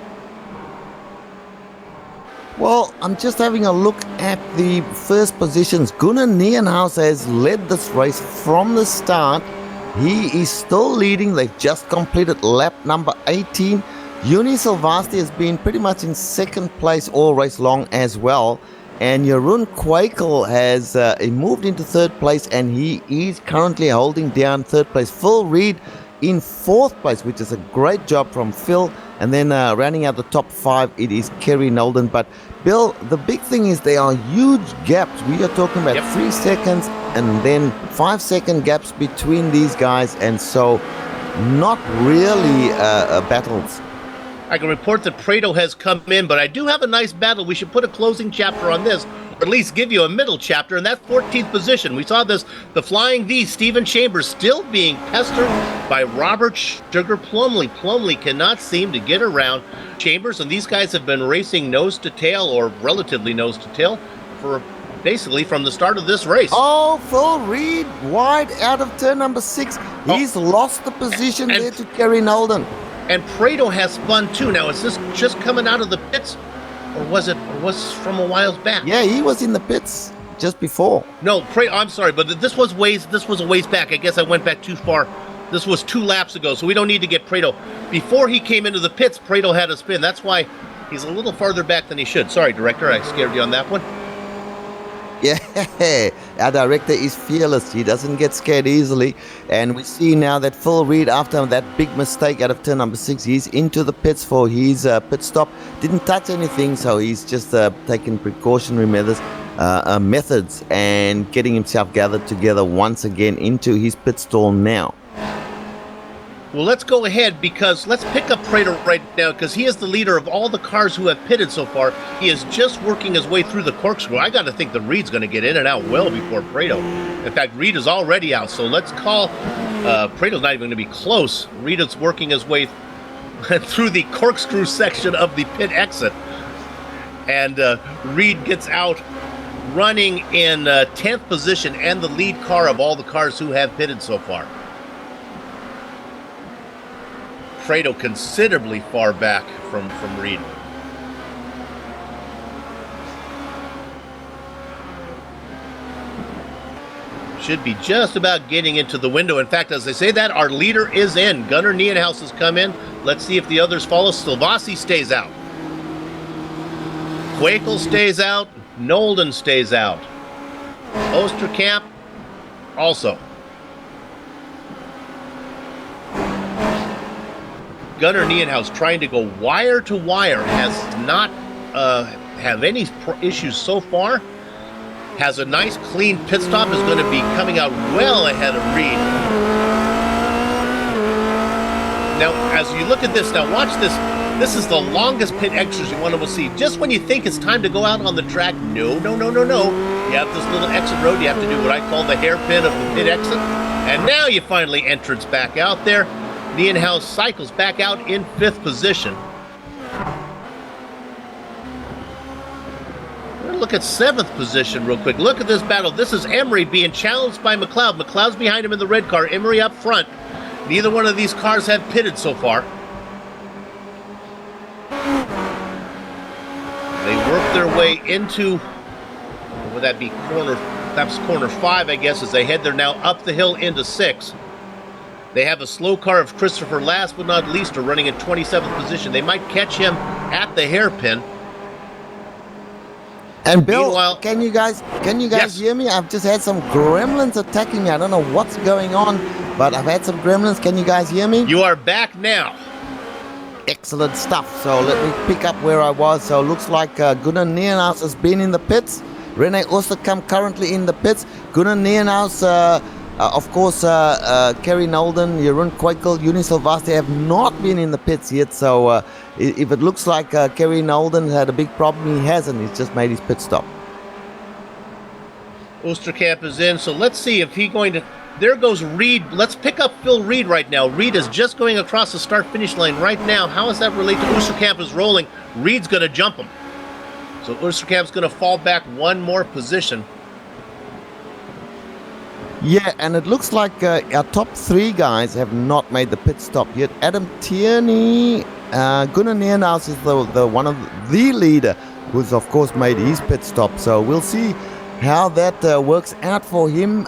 Well, I'm just having a look at the first positions. Gunnar Nienhaus has led this race from the start. He is still leading. They've just completed lap number 18. Uni Silvasti has been pretty much in second place all race long as well. And Jeroen Kwekel has he moved into third place, and he is currently holding down third place. Phil Reed in fourth place, which is a great job from Phil. And then rounding out the top 5, it is Kerry Nolden. But Bill, the big thing is there are huge gaps. We are talking about 3 seconds and then 5-second gaps between these guys, and so not really battles. I can report that Prado has come in, but I do have a nice battle. We should put a closing chapter on this, or at least give you a middle chapter, and that's 14th position. We saw this, the Flying V, Stephen Chambers, still being pestered by Robert Sugar Plumley. Plumley cannot seem to get around Chambers, and these guys have been racing nose to tail, or relatively nose to tail, for basically from the start of this race. Oh, Phil Reed wide out of turn number 6. He's lost the position there to Kerry Nolden. And Prado has spun too. Now, is this just coming out of the pits, or was it from a while back? Yeah, he was in the pits just before. No, I'm sorry, but this was a ways back. I guess I went back too far. This was 2 laps ago, so we don't need to get Prado. Before he came into the pits, Prado had a spin. That's why he's a little farther back than he should. Sorry, director, I scared you on that one. Yeah, our director is fearless. He doesn't get scared easily. And we see now that Phil Reed, after that big mistake out of turn number 6, he's into the pits for his pit stop. Didn't touch anything, so he's just taking precautionary methods and getting himself gathered together once again into his pit stall now. Well, let's go ahead, because let's pick up Prado right now, because he is the leader of all the cars who have pitted so far. He is just working his way through the corkscrew. I got to think that Reed's going to get in and out well before Prado. In fact, Reed is already out, so let's call... Prado's not even going to be close. Reed is working his way through the corkscrew section of the pit exit. And Reed gets out running in 10th position and the lead car of all the cars who have pitted so far. Prado considerably far back from Reed. Should be just about getting into the window. In fact, as I say that, our leader is in. Gunnar Nienhuis has come in. Let's see if the others follow. Silvassi stays out. Kwekel stays out. Nolden stays out. Oosterkamp also. Gunnar Nienhuis trying to go wire to wire, has not have any issues so far. Has a nice clean pit stop, is going to be coming out well ahead of Reed. Now, as you look at this, now watch this. This is the longest pit exit you want to see. Just when you think it's time to go out on the track, no. You have this little exit road. You have to do what I call the hairpin of the pit exit. And now you finally entrance back out there. Nienhuis cycles back out in 5th position. We're going to look at 7th position real quick. Look at this battle. This is Emery being challenged by McLeod. McLeod's behind him in the red car. Emery up front. Neither one of these cars have pitted so far. They work their way into, what would that be, that's corner 5, I guess, as they head there now up the hill into 6. They have a slow car of Christopher, last but not least, are running in 27th position. They might catch him at the hairpin. And Bill, Meanwhile, can you guys yes. hear me? I've just had some gremlins attacking me. I don't know what's going on, but I've had some gremlins. Can you guys hear me? You are back now. Excellent stuff. So let me pick up where I was. So it looks like Gunnar Nienhuis has been in the pits. René Oosterkamp currently in the pits. Gunnar Nienhuis, of course, Kerry Nolden, Jeroen Kwekel, Juni Silvassi have not been in the pits yet. So if it looks like Kerry Nolden had a big problem, he hasn't. He's just made his pit stop. Oosterkamp is in, so let's see if he's going to... There goes Reed. Let's pick up Phil Reed right now. Reed is just going across the start-finish line right now. How does that relate to Oosterkamp is rolling? Reed's going to jump him. So Oosterkamp's going to fall back one more position. Yeah, and it looks like our top 3 guys have not made the pit stop yet. Adam Tierney, Gunnar Nienhuis is the one of the leader who's of course made his pit stop. So we'll see how that works out for him.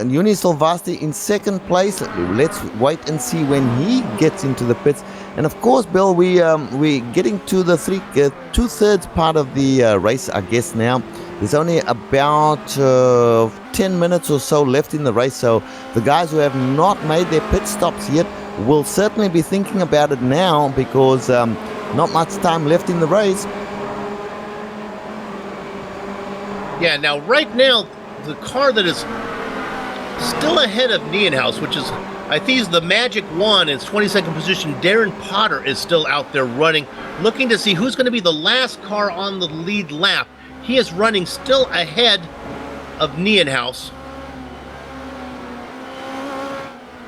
Yuni Silvasti in second place. Let's wait and see when he gets into the pits. And of course, Bill, we're getting to the two-thirds part of the race, I guess now. There's only about 10 minutes or so left in the race, so the guys who have not made their pit stops yet will certainly be thinking about it now, because not much time left in the race. Yeah, now right now, the car that is still ahead of Nienhuis, which is, I think, is the Magic One in 22nd position. Darren Potter is still out there running, looking to see who's going to be the last car on the lead lap. He is running still ahead of Nienhuis.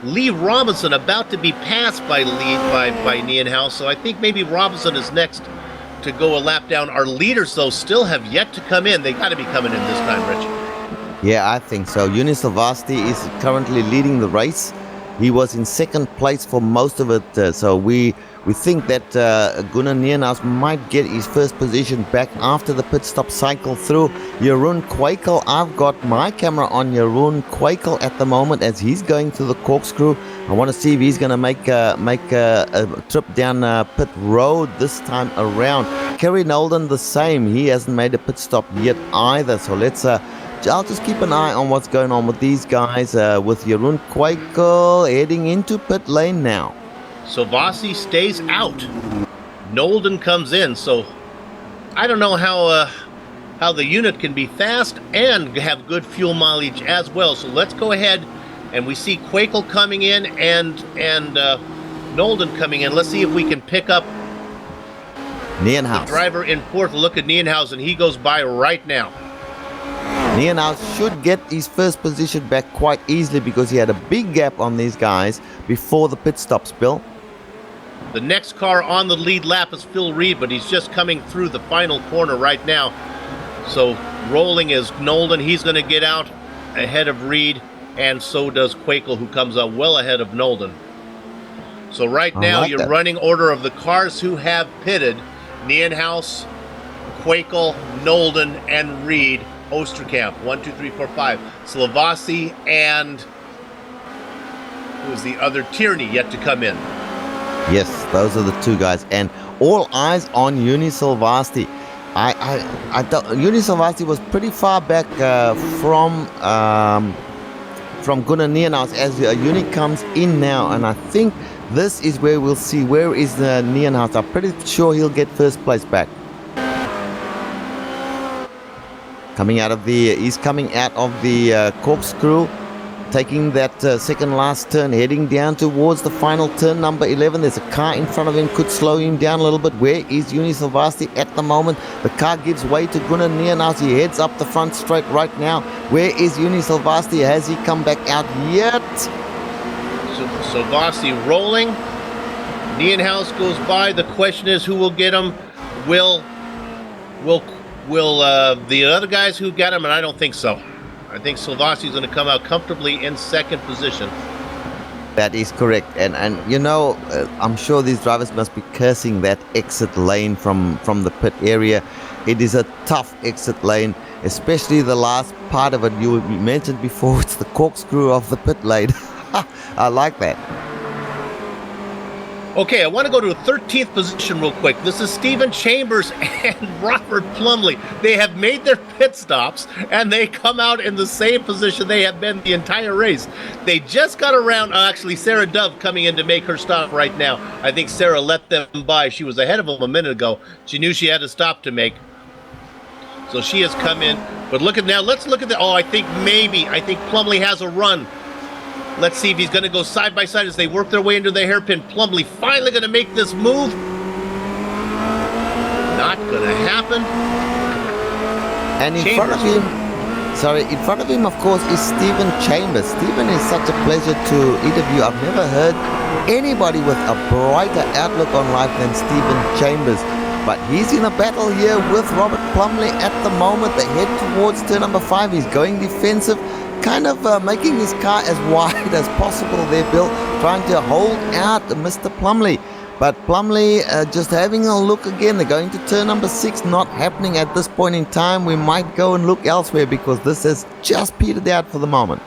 Lee Robinson about to be passed by Nienhuis, so I think maybe Robinson is next to go a lap down. Our leaders, though, still have yet to come in. They got to be coming in this time, Rich. Yeah, I think so. Yuni Silvasti is currently leading the race. He was in second place for most of it, so we think that Gunnar Nienhuis might get his first position back after the pit stop cycle through. Jeroen Kwekel, I've got my camera on Jeroen Kwekel at the moment as he's going through the corkscrew. I want to see if he's going to make a trip down pit road this time around. Kerry Nolden the same. He hasn't made a pit stop yet either, so let's I'll just keep an eye on what's going on with these guys, with Jeroen Kwekel heading into pit lane now. Silvasti stays out. Nolden comes in, so I don't know how the unit can be fast and have good fuel mileage as well. So let's go ahead, and we see Kwekel coming in and Nolden coming in. Let's see if we can pick up Nienhuis. the driver in fourth. Look at Nienhuis, and he goes by right now. Nienhuis should get his first position back quite easily because he had a big gap on these guys before the pit stops, Bill. The next car on the lead lap is Phil Reed, but he's just coming through the final corner right now. So rolling is Nolden. He's going to get out ahead of Reed, and so does Kwekel, who comes out well ahead of Nolden. So right now, your running order of the cars who have pitted: Nienhuis, Kwekel, Nolden, and Reed. Osterkamp, 1, 2, 3, 4, 5. Silvasti and who's the other? Tierney yet to come in. Yes, those are the two guys, and all eyes on Yuni Silvasti. Yuni Silvasti was pretty far back from Gunnar Nienhuis as Yuni comes in now, and I think this is where we'll see where is the Nienhuis. I'm pretty sure he'll get first place back. He's coming out of the corkscrew, taking that second last turn, heading down towards the final turn, number 11. There's a car in front of him, could slow him down a little bit. Where is Yuni Silvasti at the moment? The car gives way to Gunnar Nienhuis. He heads up the front straight right now. Where is Yuni Silvasti? Has he come back out yet? Silvasti rolling. Nienhuis goes by. The question is, who will get him? Will the other guys who got him? And I don't think so. I think Silvasti's going to come out comfortably in second position. That is correct. And you know, I'm sure these drivers must be cursing that exit lane from the pit area. It is a tough exit lane, especially the last part of it. You mentioned before, it's the corkscrew of the pit lane. I like that. Okay, I want to go to a 13th position real quick. This is Stephen Chambers and Robert Plumley. They have made their pit stops, and they come out in the same position they have been the entire race. They just got around, actually, Sarah Dove coming in to make her stop right now. I think Sarah let them by. She was ahead of them a minute ago. She knew she had a stop to make. So she has come in. But look at now, let's look at the, I think Plumley has a run. Let's see if he's going to go side by side as they work their way into the hairpin. Plumley finally going to make this move. Not going to happen. And in front of him, of course, is Stephen Chambers. Stephen is such a pleasure to interview. I've never heard anybody with a brighter outlook on life than Stephen Chambers. But he's in a battle here with Robert Plumley at the moment. They head towards turn number 5. He's going defensive, kind of making his car as wide as possible there, Bill, trying to hold out Mr. Plumley. But Plumley just having a look again. They're going to turn number 6. Not happening at this point in time. We might go and look elsewhere because this has just petered out for the moment.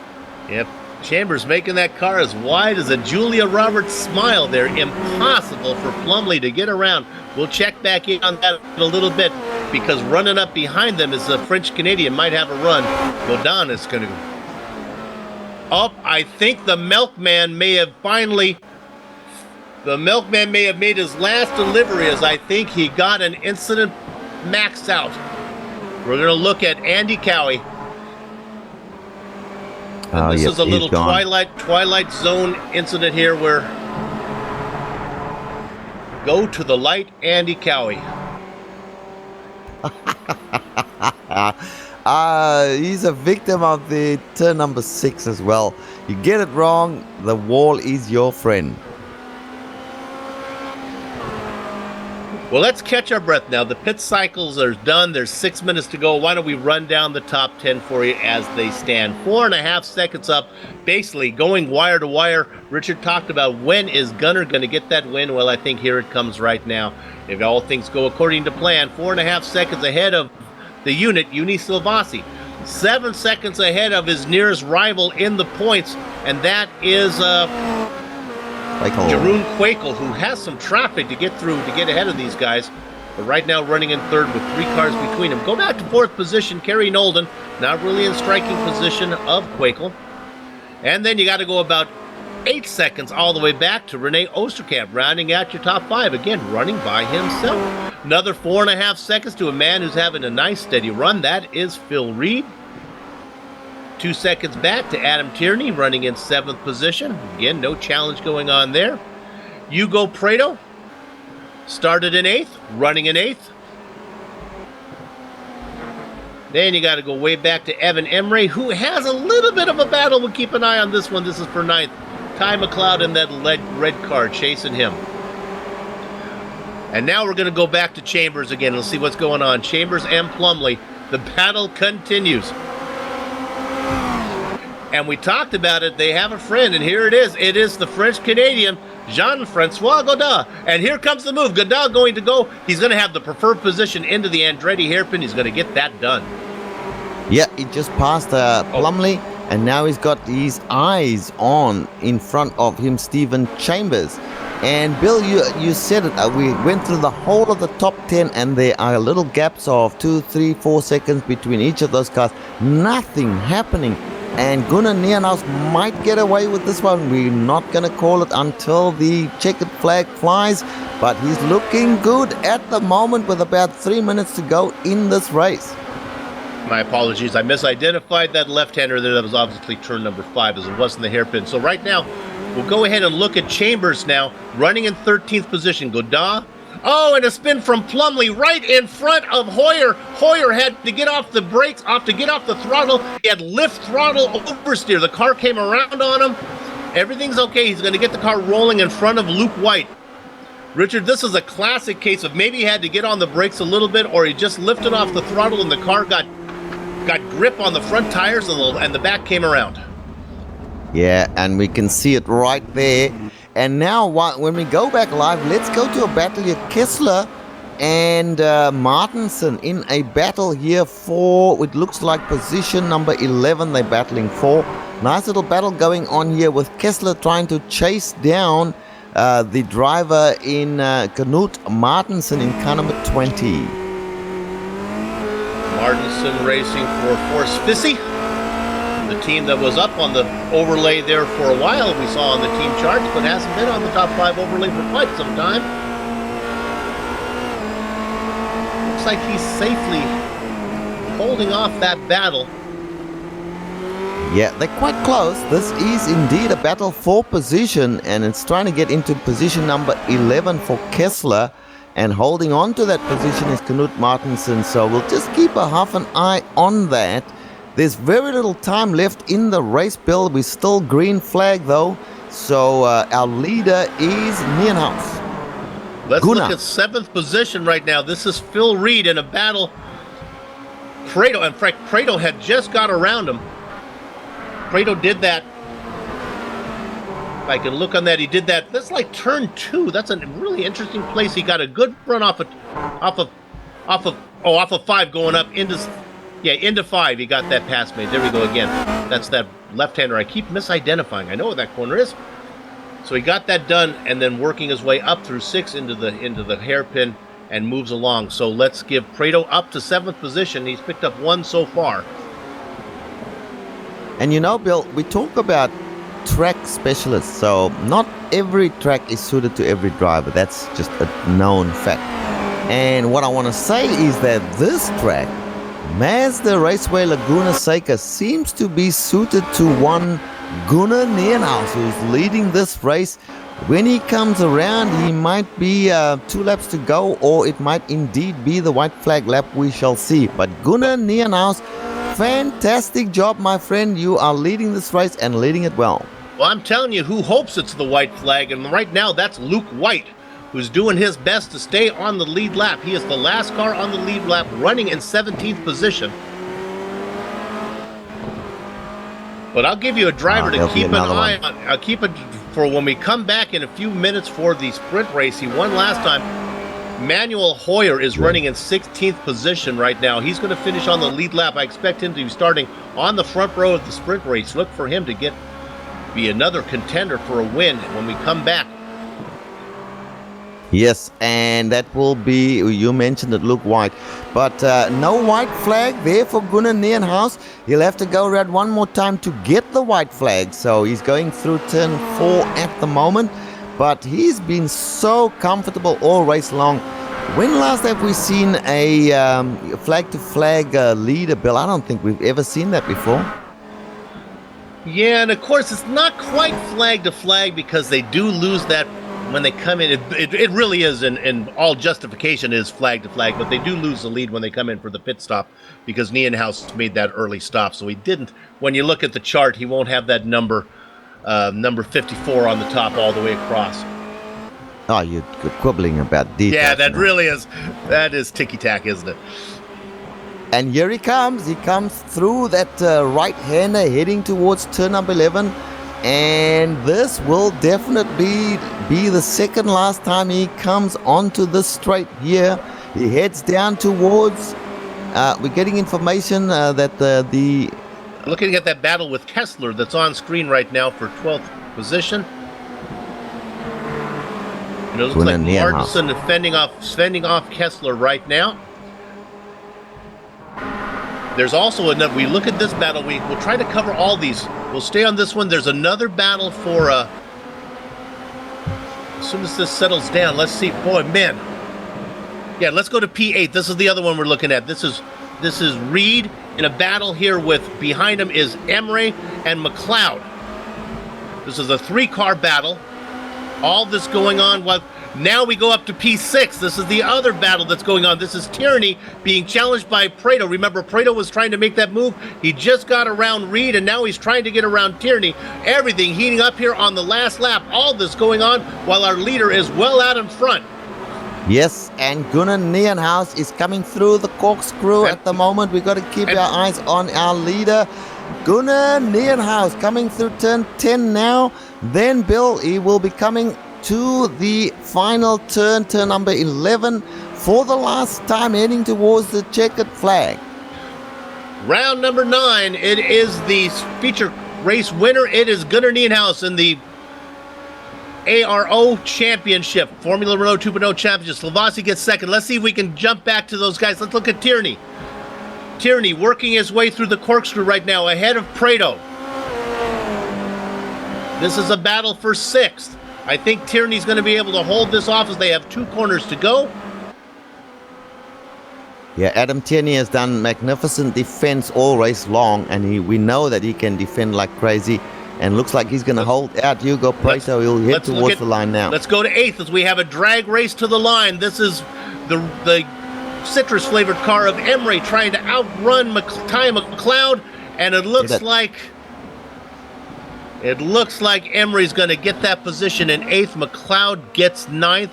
Yep. Chambers making that car as wide as a Julia Roberts smile there. Impossible for Plumley to get around. We'll check back in on that in a little bit because running up behind them is a French-Canadian. Might have a run. Godin is going to go. Oh, I think the milkman may have finally... The milkman may have made his last delivery as I think he got an incident maxed out. We're going to look at Andy Cowie. This is a little Twilight Zone incident here where go to the light, Andy Cowie. He's a victim of the turn number 6 as well. You get it wrong, the wall is your friend. Well, let's catch our breath now. The pit cycles are done. There's 6 minutes to go. Why don't we run down the top 10 for you as they stand. 4.5 seconds up, basically going wire to wire. Richard talked about when is Gunnar going to get that win. Well, I think here it comes right now. If all things go according to plan, 4.5 seconds ahead of the unit, Uni Silvassi. 7 seconds ahead of his nearest rival in the points, and that is... Jeroen Quakel, who has some traffic to get through to get ahead of these guys, but right now running in third with 3 cars between them. Go back to 4th position, Kerry Nolden, not really in striking position of Quakel. And then you got to go about 8 seconds all the way back to Rene Oosterkamp, rounding out your top 5, again, running by himself. Another 4.5 seconds to a man who's having a nice steady run. That is Phil Reed. 2 seconds back to Adam Tierney, running in 7th position. Again, no challenge going on there. Hugo Prado started in 8th, running in 8th. Then you got to go way back to Evan Emre, who has a little bit of a battle. We'll keep an eye on this one. This is for 9th. Ty McLeod in that red car chasing him. And now we're going to go back to Chambers again. Let's see what's going on. Chambers and Plumley. The battle continues. And we talked about it. They have a friend, and here it is. It is the French-Canadian, Jean-Francois Godin. And here comes the move. Godin going to go. He's going to have the preferred position into the Andretti hairpin. He's going to get that done. Yeah, he just passed Plumley, and now he's got his eyes on in front of him, Stephen Chambers. And Bill, you said it. We went through the whole of the top 10, and there are little gaps of 2, 3, 4 seconds between each of those cars. Nothing happening. And Gunnar Niehaus might get away with this one. We're not going to call it until the checkered flag flies. But he's looking good at the moment with about 3 minutes to go in this race. My apologies. I misidentified that left-hander there. That was obviously turn number 5 as it wasn't the hairpin. So right now, we'll go ahead and look at Chambers now, running in 13th position. Godin. Oh, and a spin from Plumley right in front of Hoyer. Hoyer had to get off the brakes, to get off the throttle. He had lift throttle oversteer. The car came around on him. Everything's okay. He's going to get the car rolling in front of Luke White. Richard, this is a classic case of maybe he had to get on the brakes a little bit, or he just lifted off the throttle and the car got grip on the front tires and the back came around. Yeah, and we can see it right there. And now, when we go back live, let's go to a battle here. Kessler and Martinson in a battle here for, it looks like position number 11 they're battling for. Nice little battle going on here with Kessler trying to chase down the driver in Knut Martinson in car number 20. Martinson racing for Force Fissy. The team that was up on the overlay there for a while, we saw on the team charts, but hasn't been on the top 5 overlay for quite some time. Looks like he's safely holding off that battle. Yeah, they're quite close. This is indeed a battle for position, and it's trying to get into position number 11 for Kessler, and holding on to that position is Knut Martinson, so we'll just keep a half an eye on that. There's very little time left in the race, Bill. We're still green flag, though. So our leader is Niehaus. Let's look at 7th position right now. This is Phil Reed in a battle. Prado, in fact, Prado had just got around him. Prado did that I can look on that. He did that. That's like turn 2. That's a really interesting place. He got a good run off of 5 going up into 5. He got that pass made. There we go again. That's that left-hander. I keep misidentifying. I know where that corner is. So he got that done, and then working his way up through 6 into the hairpin and moves along. So let's give Prado up to 7th position. He's picked up 1 so far. And you know, Bill, we talk about track specialists, so not every track is suited to every driver. That's just a known fact. And what I want to say is that this track, Mazda Raceway Laguna Seca, seems to be suited to one Gunnar Nienhaus, who's leading this race. When he comes around, he might be 2 laps to go, or it might indeed be the white flag lap. We shall see. But Gunnar Nienhaus, fantastic job, my friend. You are leading this race and leading it well. Well, I'm telling you, who hopes it's the white flag? And right now, that's Luke White, who's doing his best to stay on the lead lap. He is the last car on the lead lap, running in 17th position. But I'll give you a driver to keep an eye on. I'll keep it for when we come back in a few minutes for the sprint race. He won last time. Manuel Hoyer is running in 16th position right now. He's going to finish on the lead lap. I expect him to be starting on the front row of the sprint race. Look for him to be another contender for a win when we come back. Yes, and that will be, you mentioned it, Luke White. But no white flag there for Gunnar Nienhaus. He'll have to go around one more time to get the white flag. So he's going through turn 4 at the moment. But he's been so comfortable all race long. When last have we seen a flag-to-flag leader, Bill? I don't think we've ever seen that before. Yeah, and of course it's not quite flag-to-flag because they do lose that when they come in. It really is, and all justification is flag-to-flag, but they do lose the lead when they come in for the pit stop because Nienhaus made that early stop. So he didn't, when you look at the chart, he won't have that number 54 on the top all the way across. Oh, you're quibbling about details. Yeah, that is ticky-tack, isn't it? And here he comes. He comes through that right-hander heading towards turn number 11. And this will definitely be the second last time he comes onto this straight here. He heads down towards... we're getting information that the... Looking at that battle with Kessler that's on screen right now for 12th position. And it looks like Martinson fending off Kessler right now. There's also another. We look at this battle. We'll try to cover all these. We'll stay on this one. There's another battle for. As soon as this settles down, let's see. Boy, man. Yeah, let's go to P8. This is the other one we're looking at. This is Reed in a battle here with behind him is Emre and McLeod. This is a 3-car battle. All this going on. Now we go up to P6. This is the other battle that's going on. This is Tierney being challenged by Prado. Remember, Prado was trying to make that move. He just got around Reed, and now he's trying to get around Tierney. Everything heating up here on the last lap. All this going on while our leader is well out in front. Yes, and Gunnar Nienhaus is coming through the corkscrew at the moment. We've got to keep our eyes on our leader. Gunnar Nienhaus coming through turn 10 now. Then, Bill, he will be coming to the final turn number 11, for the last time heading towards the checkered flag. Round number 9, it is the feature race winner. It is Gunnar Nienhaus in the ARO Championship, Formula Renault 2.0 Championship. Slovasi gets second. Let's see if we can jump back to those guys. Let's look at Tierney. Tierney working his way through the corkscrew right now, ahead of Prado. This is a battle for 6th. I think Tierney's going to be able to hold this off as they have 2 corners to go. Yeah, Adam Tierney has done magnificent defense all race long, and we know that he can defend like crazy. And looks like he's going to hold out Hugo Prado. He'll head towards the line now. Let's go to 8th as we have a drag race to the line. This is the citrus-flavored car of Emre trying to outrun Ty McLeod, and it looks like Emery's going to get that position in 8th. McLeod gets 9th.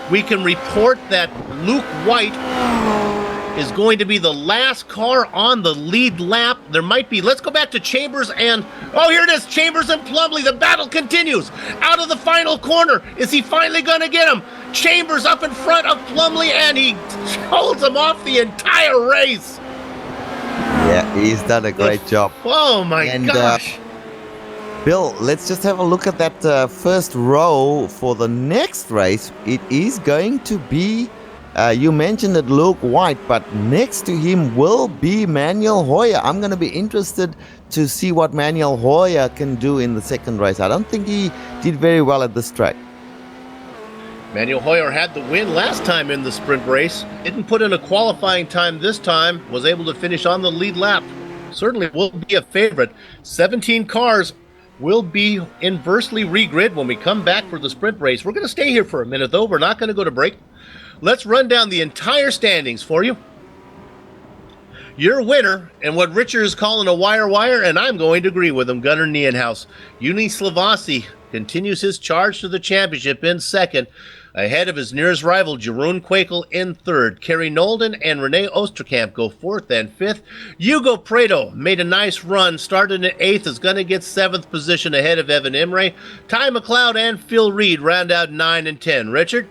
We can report that Luke White is going to be the last car on the lead lap. There might be, let's go back to Chambers and, oh, here it is, Chambers and Plumley. The battle continues. Out of the final corner. Is he finally going to get him? Chambers up in front of Plumley, and he holds him off the entire race. Yeah, he's done a great job. Oh, my gosh. Bill, let's just have a look at that first row for the next race. It is going to be, you mentioned it, Luke White, but next to him will be Manuel Hoyer. I'm going to be interested to see what Manuel Hoyer can do in the second race. I don't think he did very well at this track. Manuel Hoyer had the win last time in the sprint race. Didn't put in a qualifying time this time. Was able to finish on the lead lap. Certainly will be a favorite. 17 cars will be inversely regrid when we come back for the sprint race. We're going to stay here for a minute, though. We're not going to go to break. Let's run down the entire standings for you. Your winner, and what Richard is calling a wire, and I'm going to agree with him, Gunnar Nienhaus. Uni Slavasi continues his charge to the championship in second, ahead of his nearest rival, Jeroen Kwekel, in third. Kerry Nolden and Rene Oosterkamp go fourth and fifth. Hugo Prado made a nice run, started in eighth, is going to get seventh position ahead of Evan Imre. Ty McLeod and Phil Reed round out 9 and 10. Richard?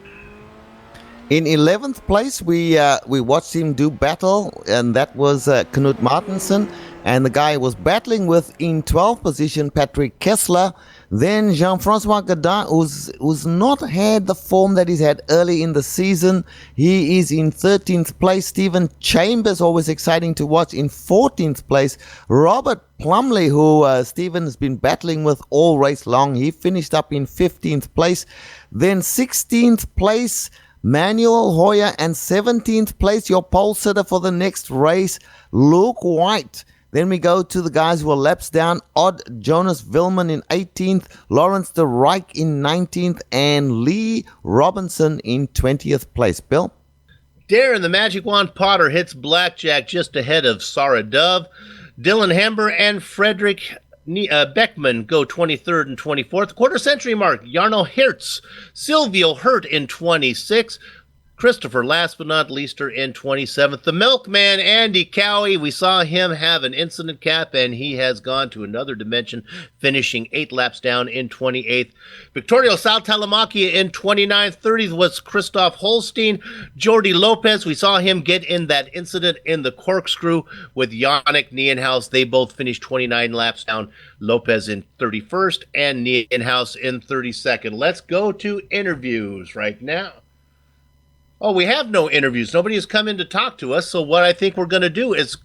In 11th place, we watched him do battle, and that was Knut Martensen. And the guy was battling with, in 12th position, Patrick Kessler. Then Jean-Francois Godin, who's not had the form that he's had early in the season. He is in 13th place. Stephen Chambers, always exciting to watch, in 14th place. Robert Plumley, who Stephen has been battling with all race long, he finished up in 15th place. Then 16th place, Manuel Hoyer, and 17th place, your pole sitter for the next race, Luke White. Then we go to the guys who are laps down. Odd Jonas Vilman in 18th, Lawrence de Rijk in 19th, and Lee Robinson in 20th place. Bill? Darren the Magic Wand Potter hits Blackjack just ahead of Sarah Dove. Dylan Hember and Frederick Beckman go 23rd and 24th. Quarter century mark, Jarno Hertz. Silvio Hurt in 26th. Christopher, last but not leaster, in 27th. The milkman, Andy Cowie, we saw him have an incident cap, and he has gone to another dimension, finishing 8 laps down in 28th. Victorio Saltalamacchia in 29th. 30th was Christoph Holstein. Jordi Lopez, we saw him get in that incident in the corkscrew with Yannick Nienhaus. They both finished 29 laps down. Lopez in 31st and Nienhaus in 32nd. Let's go to interviews right now. Oh, we have no interviews. Nobody has come in to talk to us. So what I think we're going to do is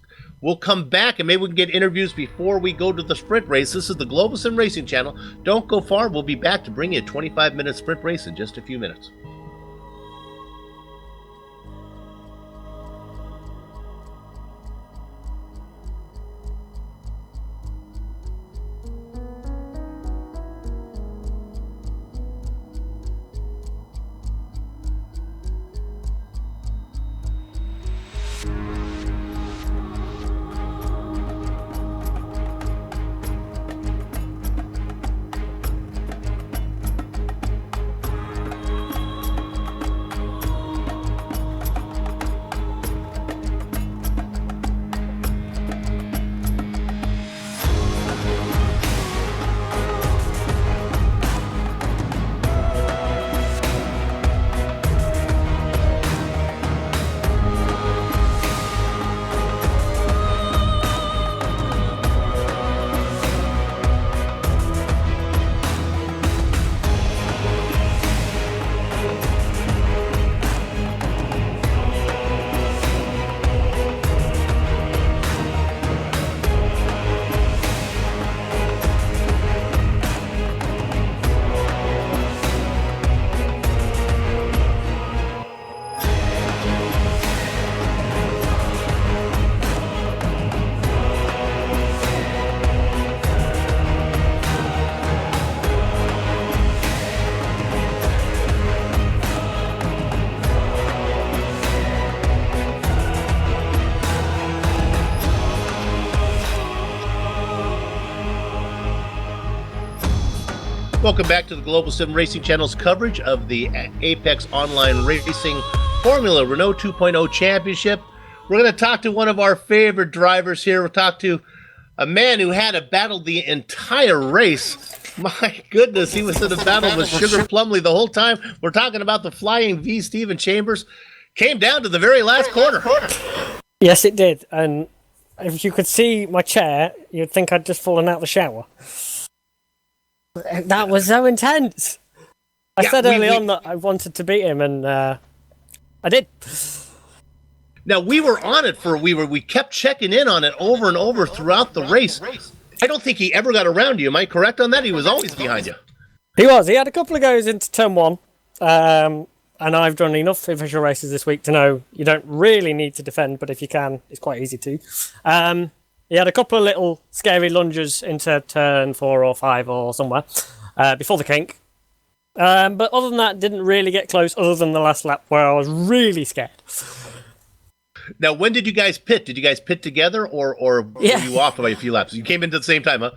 we'll come back and maybe we can get interviews before we go to the sprint race. This is the Global Sim Racing Channel. Don't go far. We'll be back to bring you a 25-minute sprint race in just a few minutes. Welcome back to the Global Sim Racing Channel's coverage of the Apex Online Racing Formula Renault 2.0 Championship. We're going to talk to one of our favorite drivers here. We'll talk to a man who had to battle the entire race. My goodness, he was in a battle with Sugar Plumley the whole time. We're talking about the Flying V. Stephen Chambers. Came down to the very last corner. Yes, it did. And if you could see my chair, you'd think I'd just fallen out of the shower. That was so intense. I said early on that I wanted to beat him, and I did. Now, we were on it we kept checking in on it over and over throughout the race. I don't think he ever got around you. Am I correct on that? He was always behind you. He was. He had a couple of goes into turn one. And I've done enough official races this week to know you don't really need to defend, but if you can, it's quite easy to. He had a couple of little scary lunges into turn 4 or 5 or somewhere before the kink. But other than that, didn't really get close other than the last lap where I was really scared. Now, when did you guys pit? Did you guys pit together or were you off by a few laps? You came into the same time, huh?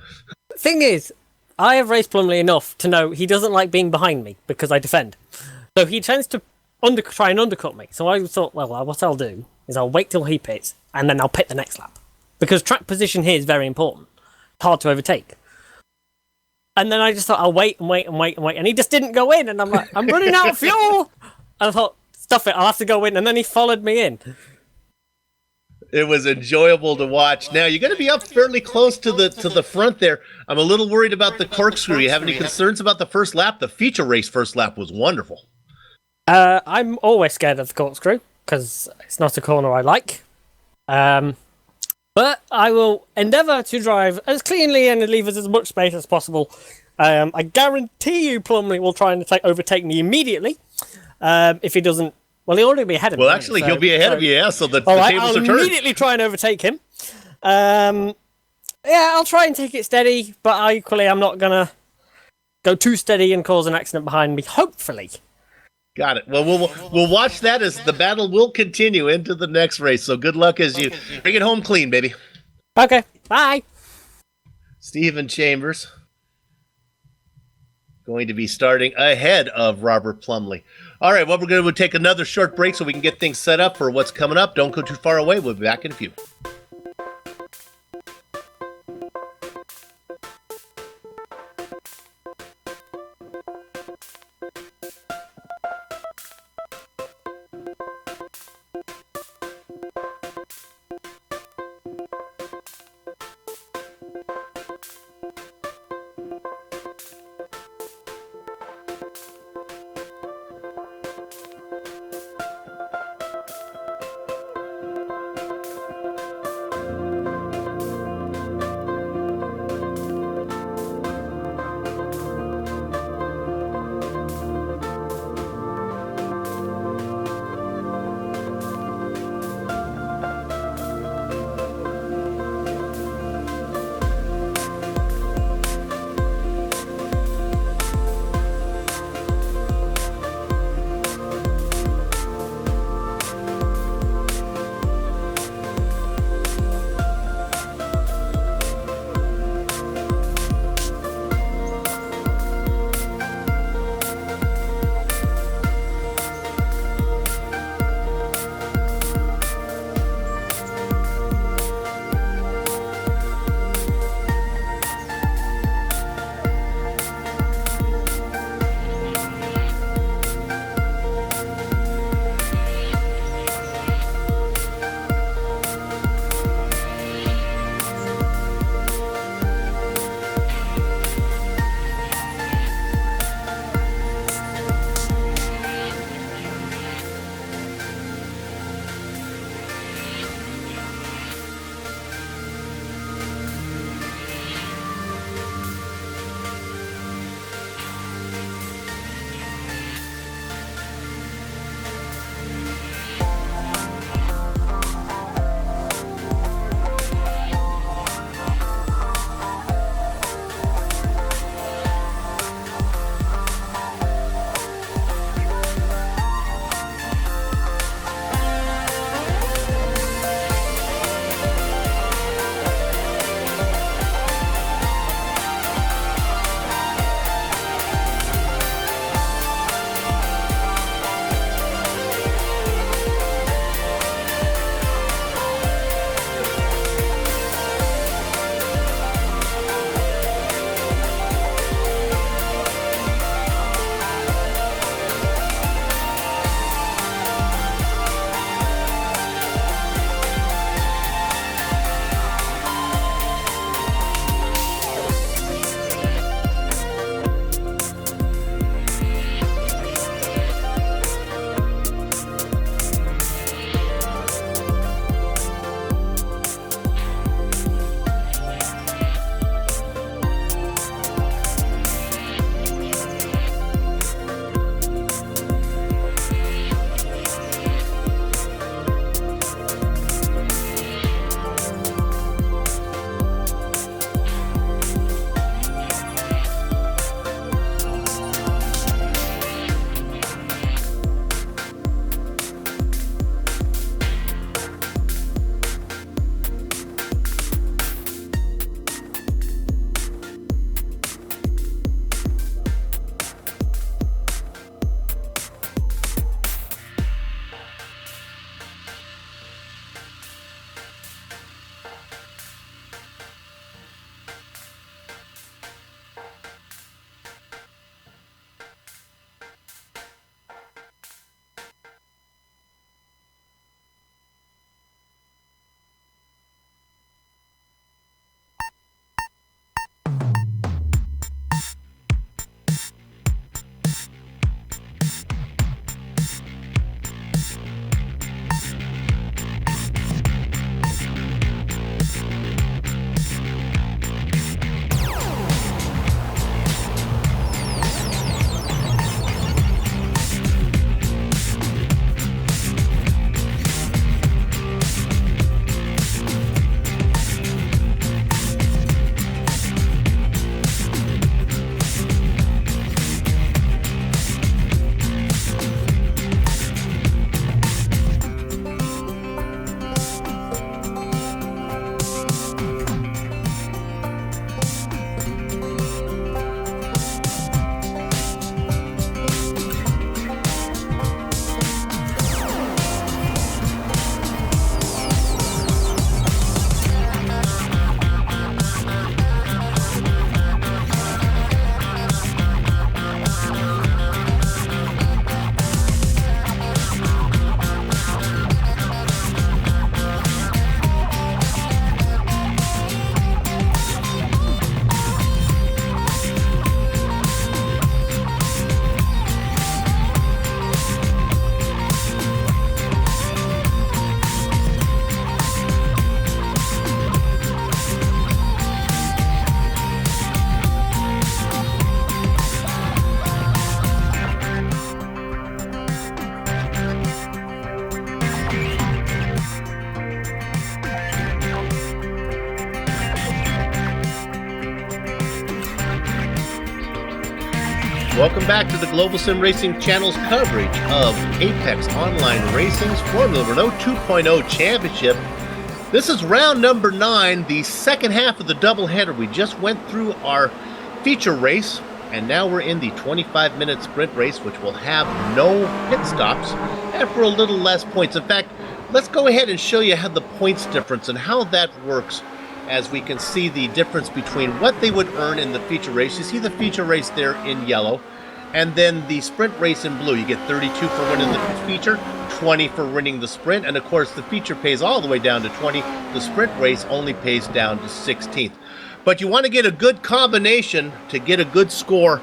Thing is, I have raced Plumley enough to know he doesn't like being behind me because I defend. So he tends to try and undercut me. So I thought, well, what I'll do is I'll wait till he pits and then I'll pit the next lap. Because track position here is very important. It's hard to overtake. And then I just thought, I'll wait. And he just didn't go in. And I'm like, I'm running out of fuel. And I thought, stuff it, I'll have to go in. And then he followed me in. It was enjoyable to watch. Now, you're going to be up fairly close to the front there. I'm a little worried about the corkscrew. You have any concerns about the first lap? The feature race first lap was wonderful. I'm always scared of the corkscrew because it's not a corner I like. But I will endeavour to drive as cleanly and leave us as much space as possible. I guarantee you Plumley will try and overtake me immediately. If he doesn't, well, he'll already be ahead of me. Well, actually, he'll be ahead of you, yeah, so the tables I'll are turned. I'll immediately try and overtake him. Yeah, I'll try and take it steady, but equally I'm not going to go too steady and cause an accident behind me, hopefully. Got it. Well, we'll watch that as the battle will continue into the next race. So good luck as you bring it home clean, baby. Okay, bye. Stephen Chambers going to be starting ahead of Robert Plumley. All right, well, we're going to take another short break so we can get things set up for what's coming up. Don't go too far away. We'll be back in a few. Welcome back to the Global Sim Racing Channel's coverage of Apex Online Racing's Formula Renault 2.0 Championship. This is round number 9, the second half of the doubleheader. We just went through our feature race, and now we're in the 25-minute sprint race, which will have no pit stops and for a little less points. In fact, let's go ahead and show you how the points difference and how that works, as we can see the difference between what they would earn in the feature race. You see the feature race there in yellow, and then the sprint race in blue. You get 32 for winning the feature, 20 for winning the sprint, and of course the feature pays all the way down to 20. The sprint race only pays down to 16th. But you want to get a good combination to get a good score,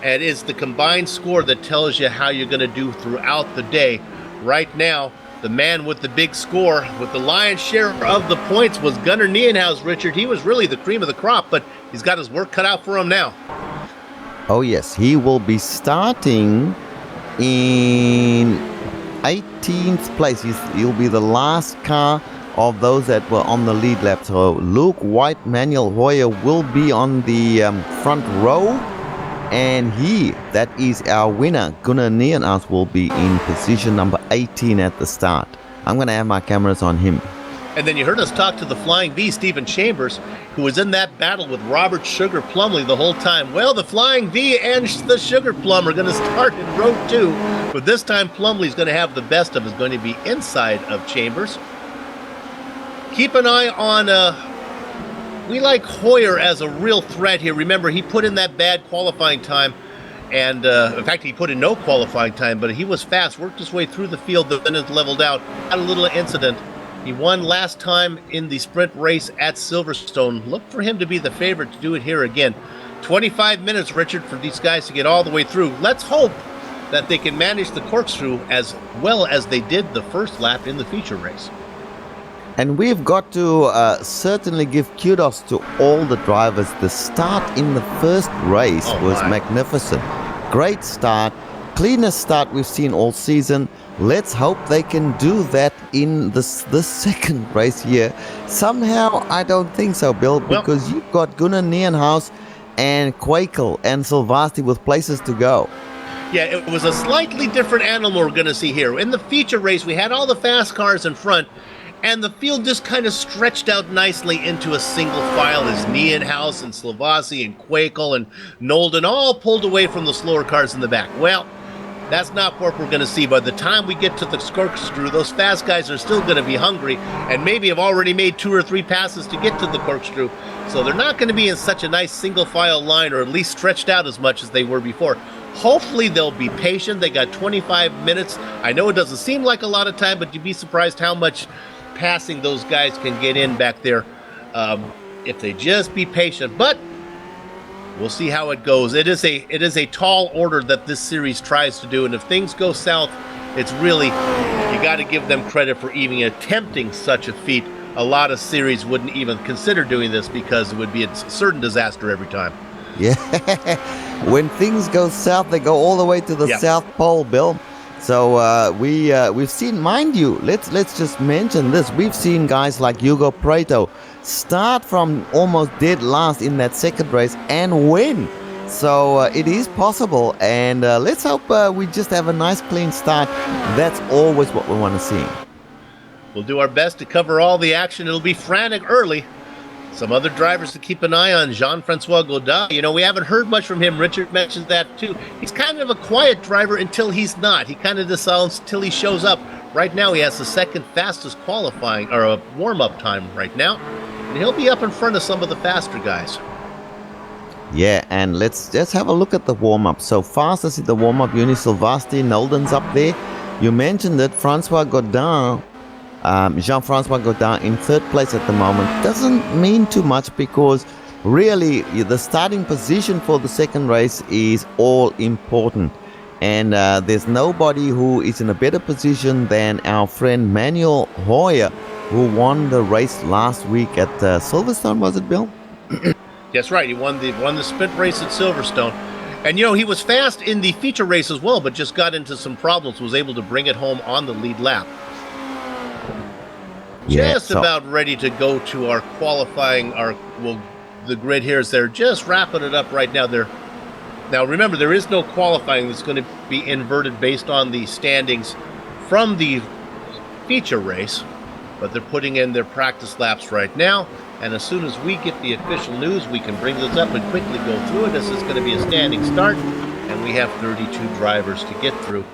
and it's the combined score that tells you how you're going to do throughout the day. Right now, the man with the big score, with the lion's share of the points, was Gunnar Nienhuis, Richard. He was really the cream of the crop, but he's got his work cut out for him now. Oh yes, he will be starting in 18th place. He'll be the last car of those that were on the lead lap. So Luke White, Manuel Hoyer will be on the front row. And that is our winner. Gunnar Nienhuis will be in position number 18 at the start. I'm going to have my cameras on him. And then you heard us talk to the Flying V, Stephen Chambers, who was in that battle with Robert Sugar Plumley the whole time. Well, the Flying V and the Sugar Plum are going to start in row 2. But this time Plumley's going to have the best of, is going to be inside of Chambers. Keep an eye on... we like Hoyer as a real threat here. Remember, he put in that bad qualifying time, and in fact, he put in no qualifying time, but he was fast, worked his way through the field, then it leveled out, had a little incident. He won last time in the sprint race at Silverstone. Look for him to be the favorite to do it here again. 25 minutes, Richard, for these guys to get all the way through. Let's hope that they can manage the corkscrew as well as they did the first lap in the feature race. And we've got to certainly give kudos to all the drivers. The start in the first race was magnificent. Great start. Cleanest start we've seen all season. Let's hope they can do that in the second race here. Somehow, I don't think so, Bill, because you've got Gunnar Nienhuis and Quakel and Silvasti with places to go. Yeah, it was a slightly different animal we're going to see here. In the feature race, we had all the fast cars in front, and the field just kind of stretched out nicely into a single file as Nienhuis and Silvasti and Quakel and Nolden all pulled away from the slower cars in the back. Well, that's not what we're going to see. By the time we get to the corkscrew, those fast guys are still going to be hungry and maybe have already made 2 or 3 passes to get to the corkscrew. So they're not going to be in such a nice single file line, or at least stretched out as much as they were before. Hopefully they'll be patient. They got 25 minutes. I know it doesn't seem like a lot of time, but you'd be surprised how much passing those guys can get in back there if they just be patient. But we'll see how it goes. It is a tall order that this series tries to do, and if things go south, it's really, you got to give them credit for even attempting such a feat. A lot of series wouldn't even consider doing this because it would be a certain disaster every time. Yeah, when things go south, they go all the way to the South Pole, Bill. So we've seen, mind you, let's just mention this. We've seen guys like Hugo Preto start from almost dead last in that second race and win. So it is possible, and let's hope we just have a nice clean start. That's always what we want to see. We'll do our best to cover all the action. It'll be frantic early. Some other drivers to keep an eye on, Jean-Francois Gaudin. You know, we haven't heard much from him. Richard mentioned that too. He's kind of a quiet driver until he's not. He kind of decides until he shows up. Right now, he has the second fastest qualifying, or a warm-up time right now. And he'll be up in front of some of the faster guys. Yeah, and let's just have a look at the warm-up. So fast as the warm-up, Yuni Silvasti, Nolden's up there. You mentioned that Francois Gaudin, Jean-Francois Gaudin in third place at the moment. Doesn't mean too much because really the starting position for the second race is all important. And there's nobody who is in a better position than our friend Manuel Hoyer, who won the race last week at Silverstone, was it, Bill? That's right. He won the sprint race at Silverstone. And, you know, he was fast in the feature race as well, but just got into some problems, was able to bring it home on the lead lap. Just about ready to go to our qualifying, the grid here is they're just wrapping it up right now. They're Now remember, there is no qualifying that's going to be inverted based on the standings from the feature race, but they're putting in their practice laps right now, and as soon as we get the official news, we can bring this up and quickly go through it. This is going to be a standing start, and we have 32 drivers to get through.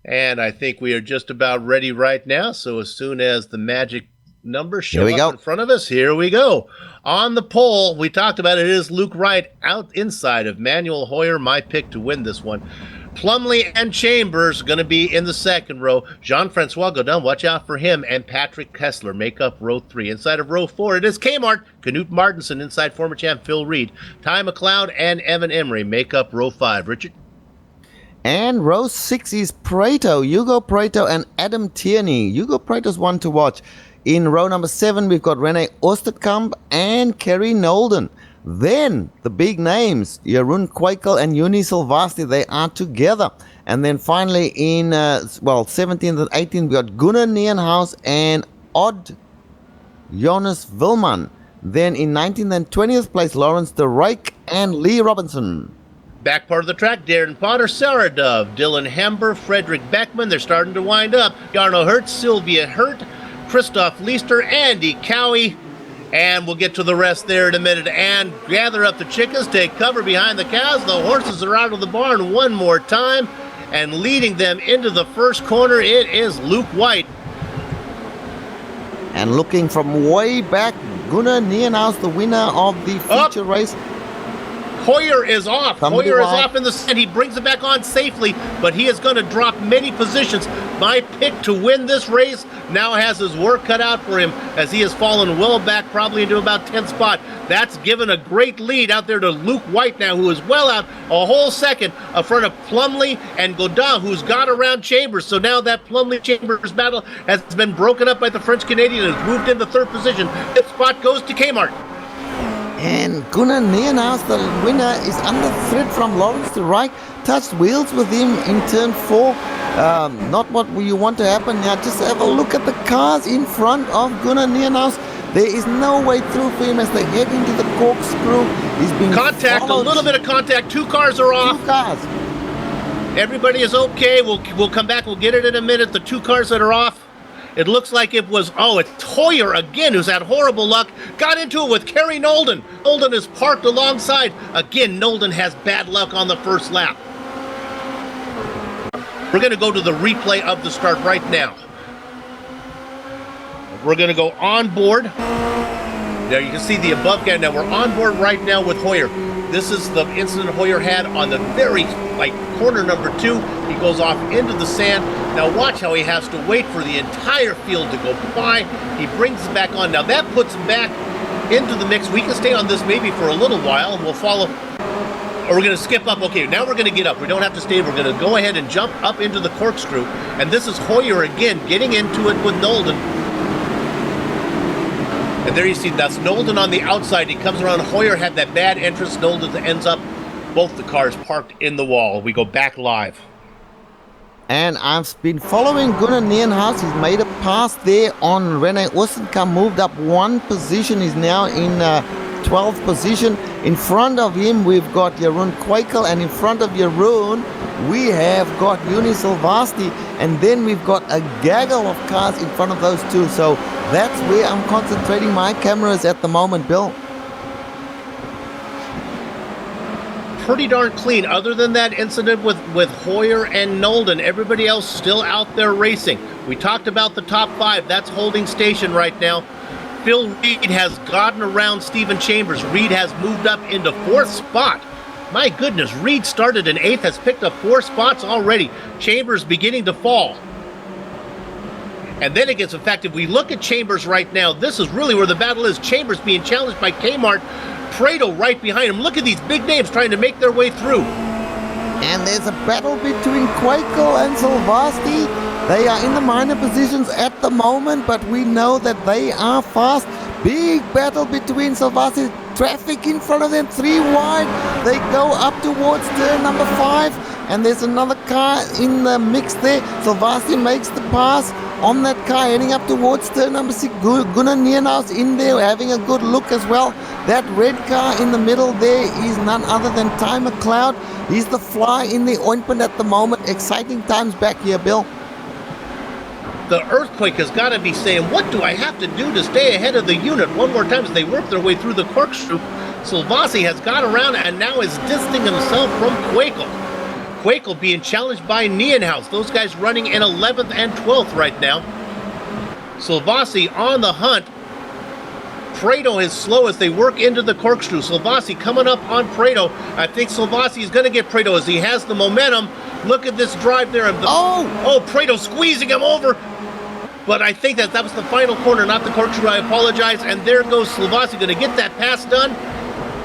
And I think we are just about ready right now, so as soon as the magic numbers show up in front of us, here we go. On the pole, we talked about it, is Luke Wright out inside of Manuel Hoyer, my pick to win this one. Plumley and Chambers going to be in the second row. Jean-Francois Godin, watch out for him, and Patrick Kessler make up row 3. Inside of row 4, it is Kmart, Knut Martinson inside former champ Phil Reed. Ty McLeod and Evan Emery make up row 5. Richard? And row 6 is Prato, Hugo Prato and Adam Tierney. Hugo Prato's one to watch. In row number 7, we've got Rene Oosterkamp and Kerry Nolden. Then the big names, Jeroen Kwijkel and Juni Silvasti, they are together. And then finally in 17th and 18th, we got Gunnar Nienhuis and Odd Jonas Wilman. Then in 19th and 20th place, Lawrence de Rijk and Lee Robinson. Back part of the track, Darren Potter, Sarah Dove, Dylan Hember, Frederick Beckman. They're starting to wind up. Jarno Hertz, Sylvia Hurt, Christoph Leister, Andy Cowie. And we'll get to the rest there in a minute. And gather up the chickens, take cover behind the cows. The horses are out of the barn one more time. And leading them into the first corner, it is Luke White. And looking from way back, Gunnar Nienhuis, the winner of the feature race. Hoyer is off. Hoyer is off in the set. He brings it back on safely, but he is going to drop many positions. My pick to win this race now has his work cut out for him as he has fallen well back, probably into about 10th spot. That's given a great lead out there to Luke White now, who is well out a whole second in front of Plumley and Godin, who's got around Chambers. So now that Plumley-Chambers battle has been broken up by the French-Canadian and has moved into 3rd position. 5th spot goes to Kmart. And Gunnar Nienhuis, the winner, is under threat from Lawrence de Rijk. Touched wheels with him in turn 4. Not what you want to happen now. Just have a look at the cars in front of Gunnar Nienhuis. There is no way through for him as they head into the corkscrew. He's being contact, followed. a little bit of contact. 2 cars are off. 2 cars. Everybody is okay. We'll come back. We'll get it in a minute. The 2 cars that are off. It looks like it was, it's Hoyer again, who's had horrible luck. Got into it with Kerry Nolden. Nolden is parked alongside. Again, Nolden has bad luck on the first lap. We're going to go to the replay of the start right now. We're going to go on board. There you can see the above guy. Now we're on board right now with Hoyer. This is the incident Hoyer had on the very, corner number 2. He goes off into the sand. Now watch how he has to wait for the entire field to go by. He brings it back on. Now that puts him back into the mix. We can stay on this maybe for a little while, and we'll follow. Or we're going to skip up. Okay, now we're going to get up. We don't have to stay. We're going to go ahead and jump up into the corkscrew. And this is Hoyer again getting into it with Nolden. And there you see, that's Nolden on the outside. He comes around. Hoyer had that bad entrance. Nolden ends up both the cars parked in the wall. We go back live. And I've been following Gunnar Nienhuis. He's made a pass there on Rene Oosterkamp. Moved up 1 position. He's now in 12th position. In front of him, we've got Jeroen Kwijkel. And in front of Jeroen, we have got Juni Silvasti. And then we've got a gaggle of cars in front of those 2. So that's where I'm concentrating my cameras at the moment, Bill. Pretty darn clean. Other than that incident with Hoyer and Nolden, everybody else still out there racing. We talked about the top 5. That's holding station right now. Phil Reed has gotten around Stephen Chambers. Reed has moved up into 4th spot. My goodness, Reed started in 8th, has picked up 4 spots already. Chambers beginning to fall. And then it gets effective. We look at Chambers right now. This is really where the battle is. Chambers being challenged by Kmart. Prado right behind him. Look at these big names trying to make their way through. And there's a battle between Kwijkel and Silvasti. They are in the minor positions at the moment, but we know that they are fast. Big battle between Silvasti. Traffic in front of them, 3 wide. They go up towards turn number 5. and there's another car in the mix there. Salvasi makes the pass on that car, heading up towards turn number 6. Gunnar Nienhuis in there, having a good look as well. That red car in the middle there is none other than Ty McLeod. He's the fly in the ointment at the moment. Exciting times back here, Bill. The Earthquake has got to be saying, what do I have to do to stay ahead of the unit? One more time as they work their way through the corkscrew. Salvasi has got around and now is distancing himself from Quakel. Quakel being challenged by Nienhuis. Those guys running in 11th and 12th right now. Salvasi on the hunt. Prado is slow as they work into the corkscrew. Salvasi coming up on Prado. I think Salvasi is going to get Prado as he has the momentum. Look at this drive there. Prado squeezing him over. But I think that was the final corner, not the corkscrew. I apologize. And there goes Salvasi, going to get that pass done.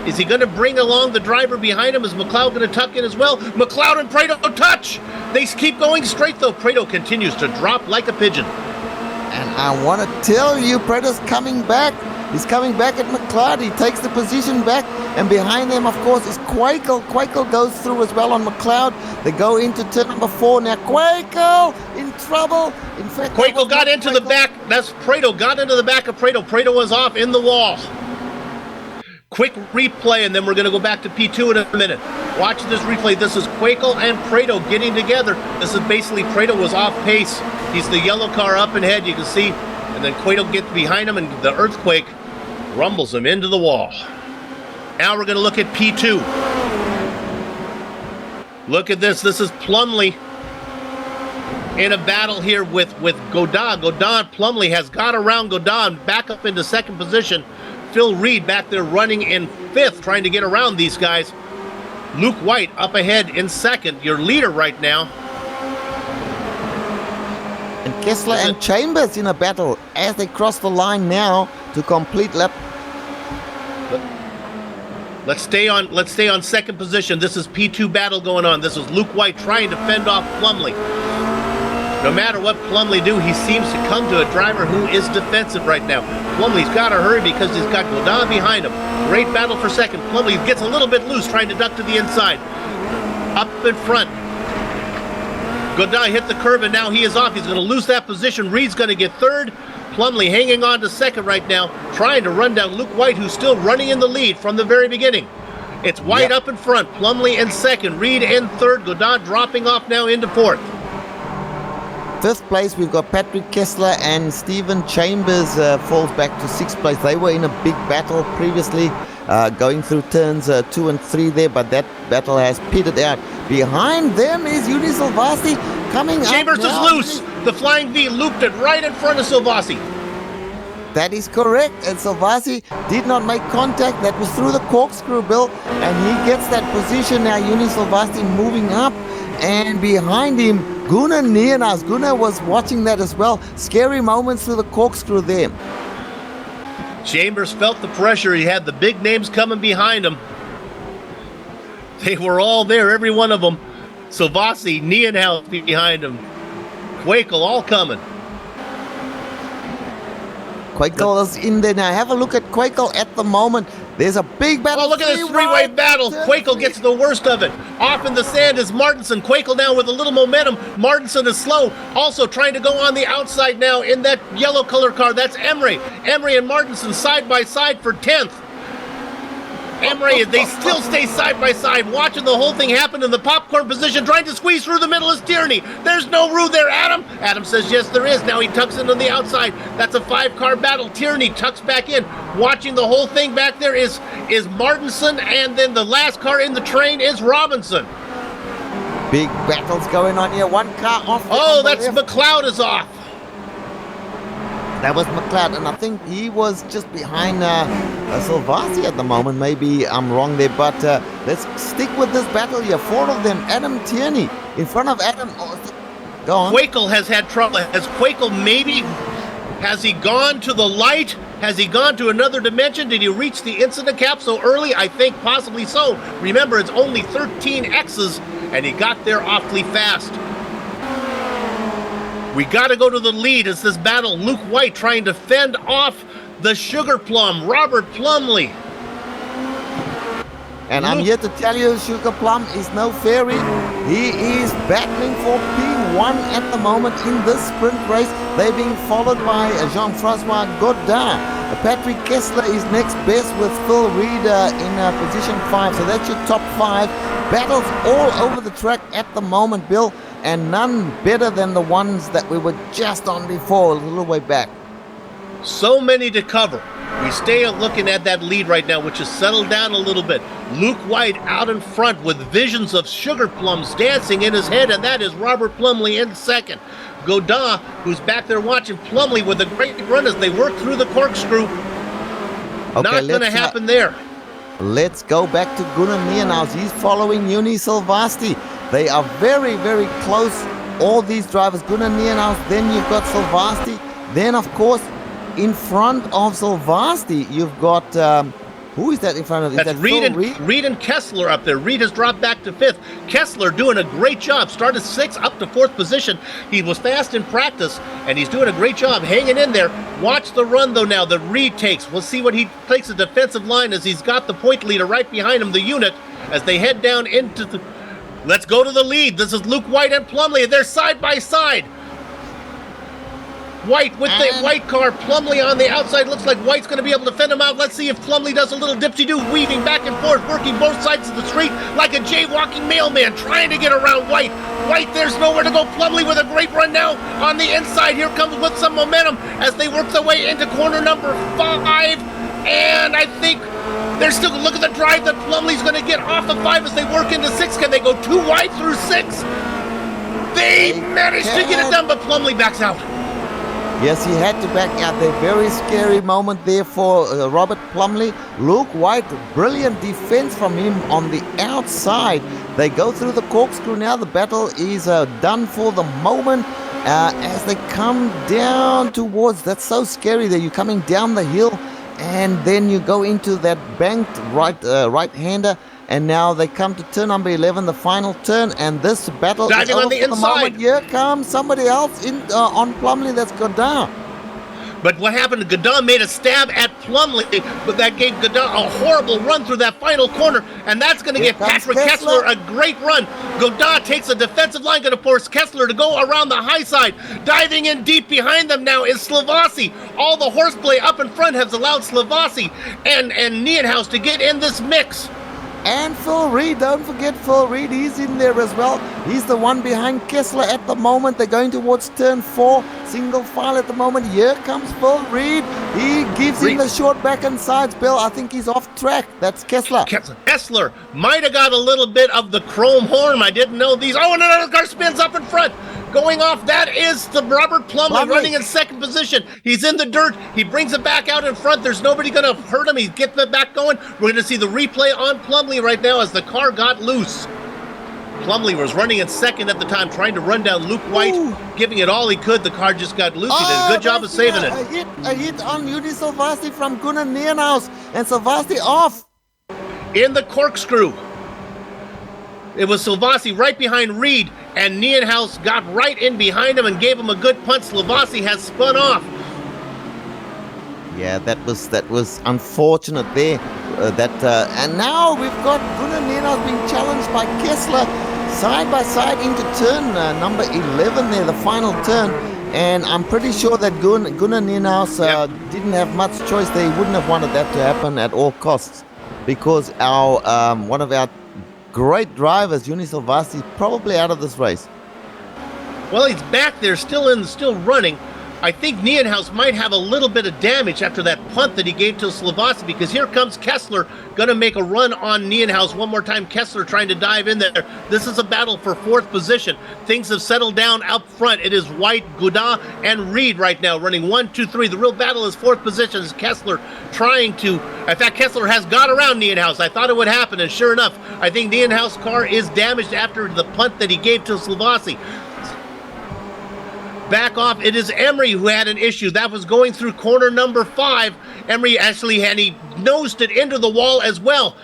Is he going to bring along the driver behind him? Is McLeod going to tuck in as well? McLeod and Prado touch. They keep going straight, though. Prado continues to drop like a pigeon. And I want to tell you, Prado's coming back. He's coming back at McLeod. He takes the position back. And behind them, of course, is Quakel. Quakel goes through as well on McLeod. They go into turn number 4. Now, Quakel in trouble. In fact, Quakel got into the back. That's Prado. Got into the back of Prado. Prado was off in the wall. Quick replay, and then we're going to go back to P2 in a minute. Watch this replay. This is Quakel and Prado getting together. This is basically Prado was off pace. He's the yellow car up ahead, you can see. And then Quakel gets behind him, and the Earthquake rumbles him into the wall. Now we're going to look at P2. Look at this. This is Plumley in a battle here with Godin. Godin, Plumley has got around Godin back up into second position. Phil Reed back there running in 5th, trying to get around these guys. Luke White up ahead in 2nd, your leader right now. And Kessler and Chambers in a battle as they cross the line now to complete lap. Let's stay on second position. This is P2 battle going on. This is Luke White trying to fend off Plumley. No matter what Plumley do, he seems to come to a driver who is defensive right now. Plumley's got to hurry because he's got Godin behind him. Great battle for second. Plumley gets a little bit loose trying to duck to the inside. Up in front. Godin hit the curve and now he is off. He's going to lose that position. Reed's going to get 3rd. Plumley hanging on to 2nd right now, trying to run down Luke White, who's still running in the lead from the very beginning. It's White up in front, Plumley in 2nd, Reed in 3rd, Godin dropping off now into 4th. 5th place, we've got Patrick Kessler and Stephen Chambers falls back to 6th place. They were in a big battle previously, going through turns 2 and 3 there, but that battle has pitted out. Behind them is Uni Salvasi coming Chambers up now. is loose. The Flying V looped it right in front of Salvasi. That is correct, and Salvasi did not make contact. That was through the corkscrew, Bill, and he gets that position now. Uni Salvasi moving up, and behind him, Gunnar Nienhuis. Gunnar was watching that as well. Scary moments through the corkscrew there. Chambers felt the pressure. He had the big names coming behind him. They were all there, every one of them. Salvasi, Nienhuis behind him. Quakel all coming. Quakel is in there now. Have a look at Quakel at the moment. There's a big battle. Oh, look at this three-way battle. Quakel gets the worst of it. Off in the sand is Martinson. Quakel now with a little momentum. Martinson is slow. Also trying to go on the outside now in that yellow color car. That's Emery. Emery and Martinson side by side for 10th. Emery, they still stay side by side, watching the whole thing happen in the popcorn position, trying to squeeze through the middle is Tierney. There's no room there, Adam. Adam says, yes, there is. Now he tucks in on the outside. That's a 5-car battle. Tierney tucks back in. Watching the whole thing back there is Martinson, and then the last car in the train is Robinson. Big battles going on here. One car off. Oh, that's McLeod is off. That was McLeod, and I think he was just behind Salvasi at the moment. Maybe I'm wrong there, but let's stick with this battle here. 4 of them. Adam Tierney in front of Adam. Oh, go on. Quakel has had trouble. Has Quakel has he gone to the light? Has he gone to another dimension? Did he reach the incident cap so early? I think possibly so. Remember, it's only 13 X's, and he got there awfully fast. We got to go to the lead as this battle. Luke White trying to fend off the Sugar Plum, Robert Plumley. And I'm here to tell you, Sugar Plum is no fairy. He is battling for P1 at the moment in this sprint race. They're being followed by Jean-Francois Godin. Patrick Kessler is next best with Phil Reed in position 5. So that's your top 5. Battles all over the track at the moment, Bill. And none better than the ones that we were just on before, a little way back. So many to cover. We stay looking at that lead right now, which has settled down a little bit. Luke White out in front with visions of sugar plums dancing in his head, and that is Robert Plumley in second. Godin, who's back there watching Plumley with a great run as they work through the corkscrew. Okay, Not going to happen there. Let's go back to Gunnar Nienaus. He's following Juni Silvasti. They are very, very close, all these drivers. Gunnar Nienaus, then you've got Silvasti. Then, of course, in front of Silvasti, you've got, who is that in front of? That's Reed and Kessler up there. Reed has dropped back to 5th. Kessler doing a great job. Started 6th up to 4th position. He was fast in practice, and he's doing a great job hanging in there. Watch the run, though, now that Reed takes. We'll see what he takes the defensive line as he's got the point leader right behind him, the unit, as they head down into the... Let's go to the lead. This is Luke White and Plumley. They're side by side. White with the white car, Plumley on the outside. Looks like White's going to be able to fend him out. Let's see if Plumley does a little dipsy-do, weaving back and forth, working both sides of the street like a jaywalking mailman, trying to get around White. White, there's nowhere to go. Plumley with a great run now on the inside. Here comes with some momentum as they work their way into corner number 5. And I think they're still, look at the drive that Plumley's going to get off of 5 as they work into 6. Can they go 2 wide through 6? They managed to get it done, but Plumley backs out. Yes, he had to back out. A very scary moment there for Robert Plumley. Luke White, brilliant defense from him on the outside. They go through the corkscrew now. The battle is done for the moment as they come down towards, that's so scary that you're coming down the hill and then you go into that banked right-hander. And now they come to turn number 11, the final turn, and this battle diving is over on the for the inside. moment. Here comes somebody else in on Plumley. That's Godin. But what happened, Godin made a stab at Plumley, but that gave Godin a horrible run through that final corner, and that's going to give Patrick Kessler a great run. Godin takes a defensive line, going to force Kessler to go around the high side. Diving in deep behind them now is Slavasi. All the horseplay up in front has allowed Slavasi and Nienaus to get in this mix. And Phil Reed, don't forget Phil Reed, he's in there as well. He's the one behind Kessler at the moment. They're going towards turn 4, single file at the moment. Here comes Phil Reed. He gives him the short back and sides. Bill, I think he's off track. That's Kessler. Kessler might have got a little bit of the chrome horn. I didn't know these. Oh, and another car spins up in front. Going off, that is the Robert Plumley running in second position. He's in the dirt. He brings it back out in front. There's nobody going to hurt him. He gets it back going. We're going to see the replay on Plumley right now as the car got loose. Plumley was running in second at the time, trying to run down Luke White, giving it all he could. The car just got loose. He did a good job of saving it. A hit on Juni Silvasti from Gunnar Nienaus, and Silvasti off. In the corkscrew. It was Silvasti right behind Reed, and Nienaus got right in behind him and gave him a good punt. Silvasti has spun off. Yeah, that was unfortunate there. And now we've got Gunnar Nienaus being challenged by Kessler side by side into turn number 11 there, the final turn. And I'm pretty sure that Gunnar Nienaus didn't have much choice there. He wouldn't have wanted that to happen at all costs, because our one of our great drivers, Juni Silvasti, is probably out of this race. Well, he's back there, still running. I think Nienaus might have a little bit of damage after that punt that he gave to Silvasti, because here comes Kessler, going to make a run on Nienaus. One more time, Kessler trying to dive in there. This is a battle for 4th position. Things have settled down up front. It is White, Godin, and Reed right now running 1, 2, 3. The real battle is 4th position. Is Kessler trying to... In fact, Kessler has got around Nienaus. I thought it would happen, and sure enough, I think Nienaus' car is damaged after the punt that he gave to Silvasti. Back off, it is Emery who had an issue. That was going through corner number 5. Emery actually he nosed it into the wall as well.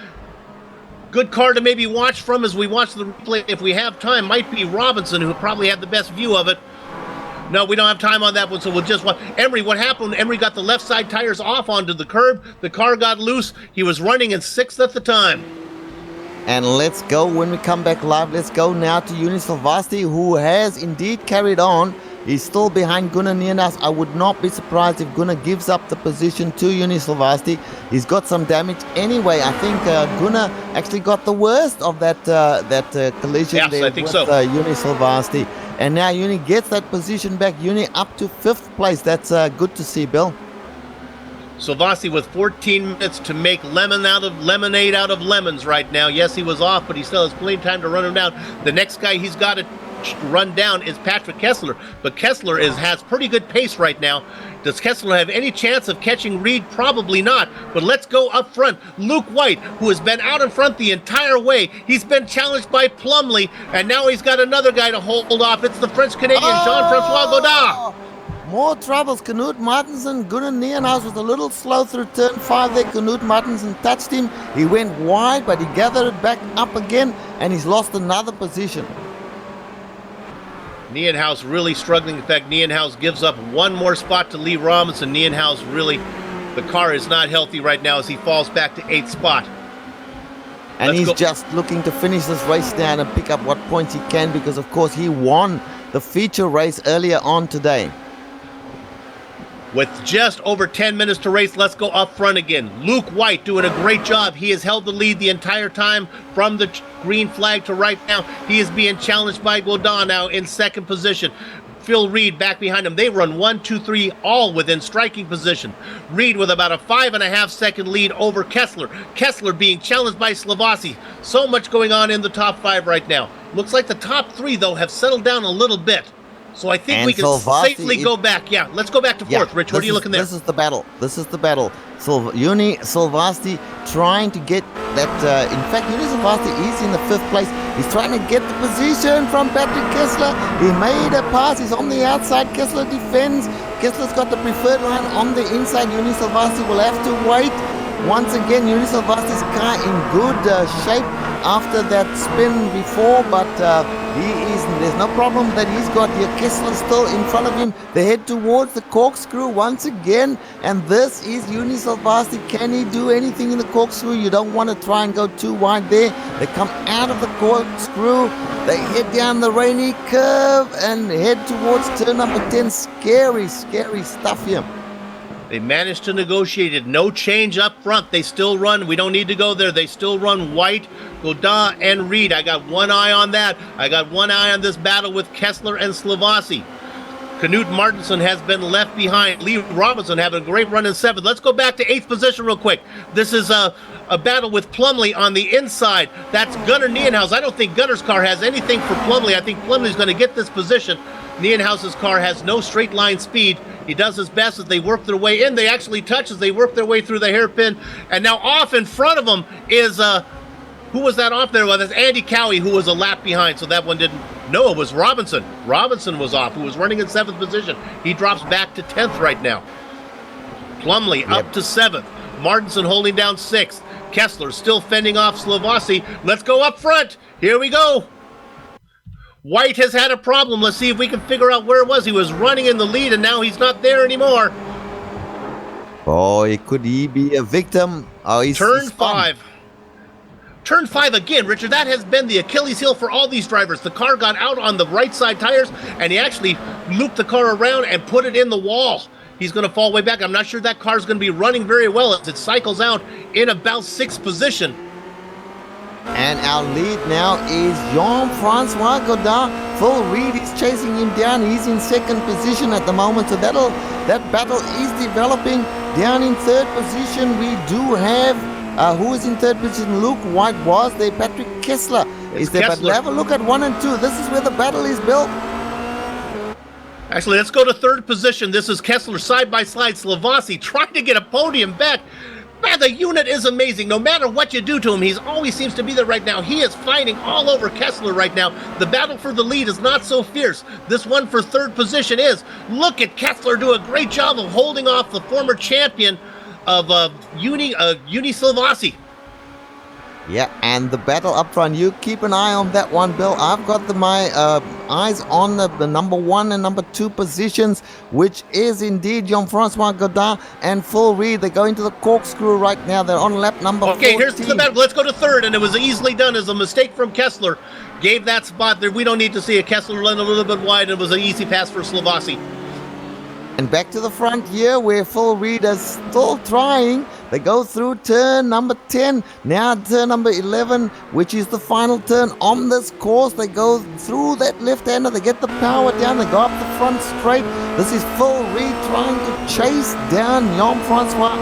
Good car to maybe watch from as we watch the replay. If we have time, might be Robinson, who probably had the best view of it. No, we don't have time on that one, so we'll just watch. Emery, what happened? Emery got the left side tires off onto the curb. The car got loose. He was running in 6th at the time. And let's go, when we come back live, let's go now to Uni Silvasti, who has indeed carried on. He's still behind Gunnar Nienaus. I would not be surprised if Gunnar gives up the position to Uni Silvasti. He's got some damage anyway. I think Gunnar actually got the worst of that collision yes, there I think with so. Uni Silvasti. And now Uni gets that position back. Uni up to 5th place. That's good to see, Bill. Silvasti with 14 minutes to make lemonade out of lemons right now. Yes, he was off, but he still has plenty of time to run him down. The next guy he's got to run down is Patrick Kessler, but Kessler has pretty good pace right now. Does Kessler have any chance of catching Reed? Probably not, but let's go up front. Luke White, who has been out in front the entire way, he's been challenged by Plumley, and now he's got another guy to hold off. It's the French-Canadian Jean-Francois Godard. More troubles. Knut Martensen, Gunnar Nienaus was a little slow through turn 5 there. Knut Martensen touched him. He went wide, but he gathered it back up again, and he's lost another position. Nienaus really struggling. In fact, Nienaus gives up one more spot to Lee Robinson. Nienaus really, the car is not healthy right now as he falls back to 8th spot. And he's just looking to finish this race down and pick up what points he can, because, of course, he won the feature race earlier on today. With just over 10 minutes to race, let's go up front again. Luke White doing a great job. He has held the lead the entire time from the green flag to right now. He is being challenged by Godin now in 2nd position. Phil Reed back behind him. They run 1, 2, 3, all within striking position. Reed with about a 5.5 second lead over Kessler. Kessler being challenged by Silvasti. So much going on in the top 5 right now. Looks like the top 3, though, have settled down a little bit. So I think we can safely go back. Yeah, let's go back to 4th. Rich, what are you looking there? This is the battle. Uni Silvasti trying to get that. In fact, Uni Silvasti is in the 5th place. He's trying to get the position from Patrick Kessler. He made a pass. He's on the outside. Kessler defends. Kessler's got the preferred line on the inside. Uni Silvasti will have to wait. Once again, Uni Silvasti's car in good shape after that spin before, but there's no problem that he's got here. Kessler still in front of him. They head towards the corkscrew once again, and this is Uni Silvasti. Can he do anything in the corkscrew? You don't want to try and go too wide there. They come out of the corkscrew. They head down the rainy curve and head towards turn number 10. Scary stuff here. They managed to negotiate it. No change up front. They still run. We don't need to go there. They still run White, Godin, and Reed. I got one eye on that. I got one eye on this battle with Kessler and Silvasti. Knut Martensen has been left behind. Lee Robinson having a great run in 7th. Let's go back to 8th position real quick. This is a battle with Plumley on the inside. That's Gunnar Nienaus. I don't think Gunnar's car has anything for Plumley. I think Plumley's going to get this position. Nienaus's car has no straight line speed. He does his best as they work their way in. They actually touch as they work their way through the hairpin. And now off in front of them is, who was that off there? Well, that's Andy Cowie, who was a lap behind, so that one didn't. No, it was Robinson. Robinson was off, who was running in 7th position. He drops back to 10th right now. Plumley up to 7th. Martensen holding down 6th. Kessler still fending off Silvasti. Let's go up front. Here we go. White has had a problem. Let's see if we can figure out where it was. He was running in the lead, and now he's not there anymore. Oh, could he be a victim? Oh, Turn 5. Turn 5 again, Richard. That has been the Achilles heel for all these drivers. The car got out on the right side tires, and he actually looped the car around and put it in the wall. He's going to fall way back. I'm not sure that car's going to be running very well as it cycles out in about 6th position. And our lead now is Jean-Francois Godin. Phil Reed is chasing him down. He's in 2nd position at the moment. So that battle is developing. Down in 3rd position, we do have, who is in 3rd position? Luke White was there. Patrick Kessler is there. Kessler. But have a look at 1 and 2. This is where the battle is built. Actually, let's go to 3rd position. This is Kessler side by side. Silvasti trying to get a podium back. Man, the unit is amazing. No matter what you do to him, he always seems to be there right now. He is fighting all over Kessler right now. The battle for the lead is not so fierce. This one for 3rd position is. Look at Kessler do a great job of holding off the former champion of Uni Silvasti. Yeah, and the battle up front, you keep an eye on that one, Bill. I've got my eyes on the number 1 and number 2 positions, which is indeed Jean-Francois Godin and Phil Reed. They go into the corkscrew right now. They're on lap number 14. Okay, here's the battle. Let's go to third, and it was easily done as a mistake from Kessler. Gave that spot there. We don't need to see it. Kessler ran a little bit wide, and it was an easy pass for Slovasi. And back to the front here where Phil Reed is still trying. They go through turn number 10, now turn number 11, which is the final turn on this course. They go through that left-hander, they get the power down, they go up the front straight. This is Phil Reed trying to chase down Jean-Francois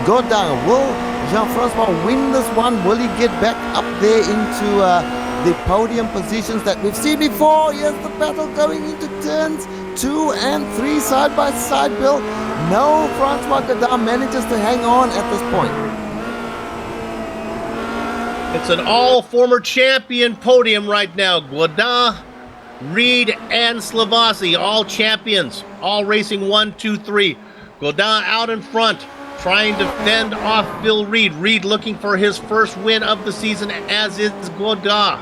Godin. Will Jean-Francois win this one? Will he get back up there into the podium positions that we've seen before? Here's the battle going into turns 2 and 3 side by side, Bill. No, Francois Godin manages to hang on at this point. It's an all-former champion podium right now. Godin, Reed, and Slovasi, all champions, all racing 1, 2, 3. Godin out in front, trying to fend off Phil Reed. Reed looking for his first win of the season, as is Godin.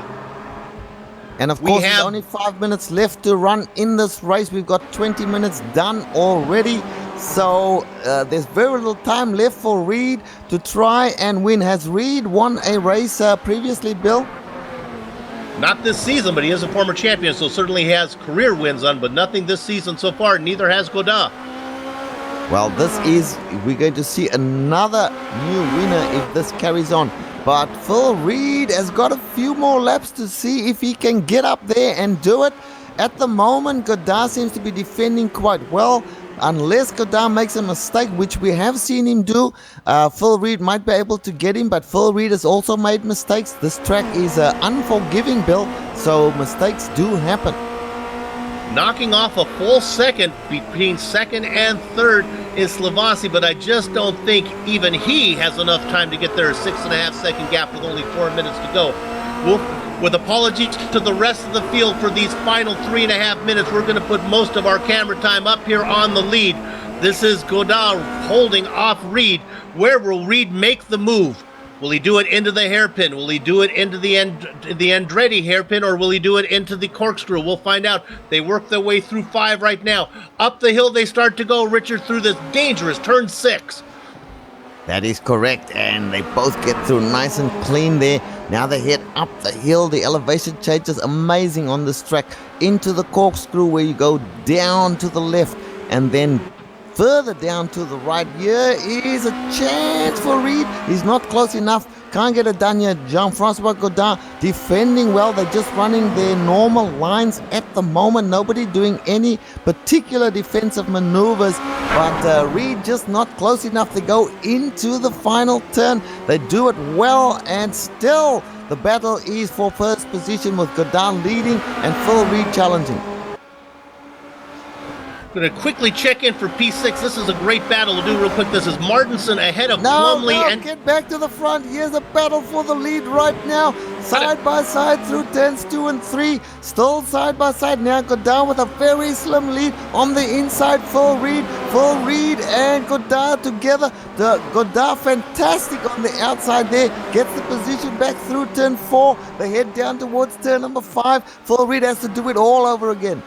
And of course, there's only 5 minutes left to run in this race. We've got 20 minutes done already. So there's very little time left for Reed to try and win. Has Reed won a race previously, Bill? Not this season, but he is a former champion, so certainly he has career wins on, but nothing this season so far. Neither has Godin. Well, we're going to see another new winner if this carries on. But Phil Reed has got a few more laps to see if he can get up there and do it. At the moment, Godin seems to be defending quite well. Unless Godin makes a mistake, which we have seen him do, Phil Reed might be able to get him, but Phil Reed has also made mistakes. This track is unforgiving, Bill, so mistakes do happen. Knocking off a full second between second and third is Slovasi, but I just don't think even he has enough time to get there. A 6.5 second gap with only 4 minutes to go. With apologies to the rest of the field for these final 3.5 minutes, we're going to put most of our camera time up here on the lead. This is Godin holding off Reed. Where will Reed make the move? Will he do it into the hairpin? Will he do it into the Andretti hairpin, or will he do it into the corkscrew? We'll find out. They work their way through 5 right now. Up the hill they start to go, Richard, through this dangerous turn 6. That is correct, and they both get through nice and clean there. Now they head up the hill. The elevation changes amazing on this track. Into the corkscrew where you go down to the left and then further down to the right. Here is a chance for Reed. He's not close enough. Can't get it done yet. Jean-Francois Godin defending well. They're just running their normal lines at the moment. Nobody doing any particular defensive maneuvers. But Reed just not close enough to go into the final turn. They do it well, and still the battle is for first position with Godin leading and Phil Reed challenging. Going to quickly check in for P6. This is a great battle to do real quick. This is Martinson ahead of Plumley. And get back to the front. Here's a battle for the lead right now. Side by side through turns 2 and 3. Still side by side. Now Godin with a very slim lead on the inside. Phil Reed and Godin together. Godin fantastic on the outside there. Gets the position back through turn 4. They head down towards turn number 5. Phil Reed has to do it all over again.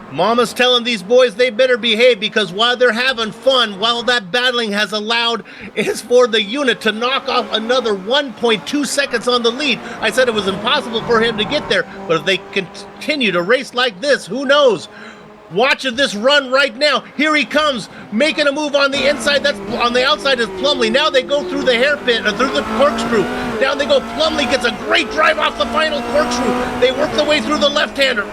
Mama's telling these boys they better behave, because while they're having fun, while that battling has allowed is for the unit to knock off another 1.2 seconds on the lead. I said it was impossible for him to get there, but if they continue to race like this, who knows? Watching this run right now. Here he comes, making a move on the inside. That's on the outside is Plumley. Now they go through the hairpin, or through the corkscrew. Down they go. Plumley gets a great drive off the final corkscrew. They work their way through the left-hander.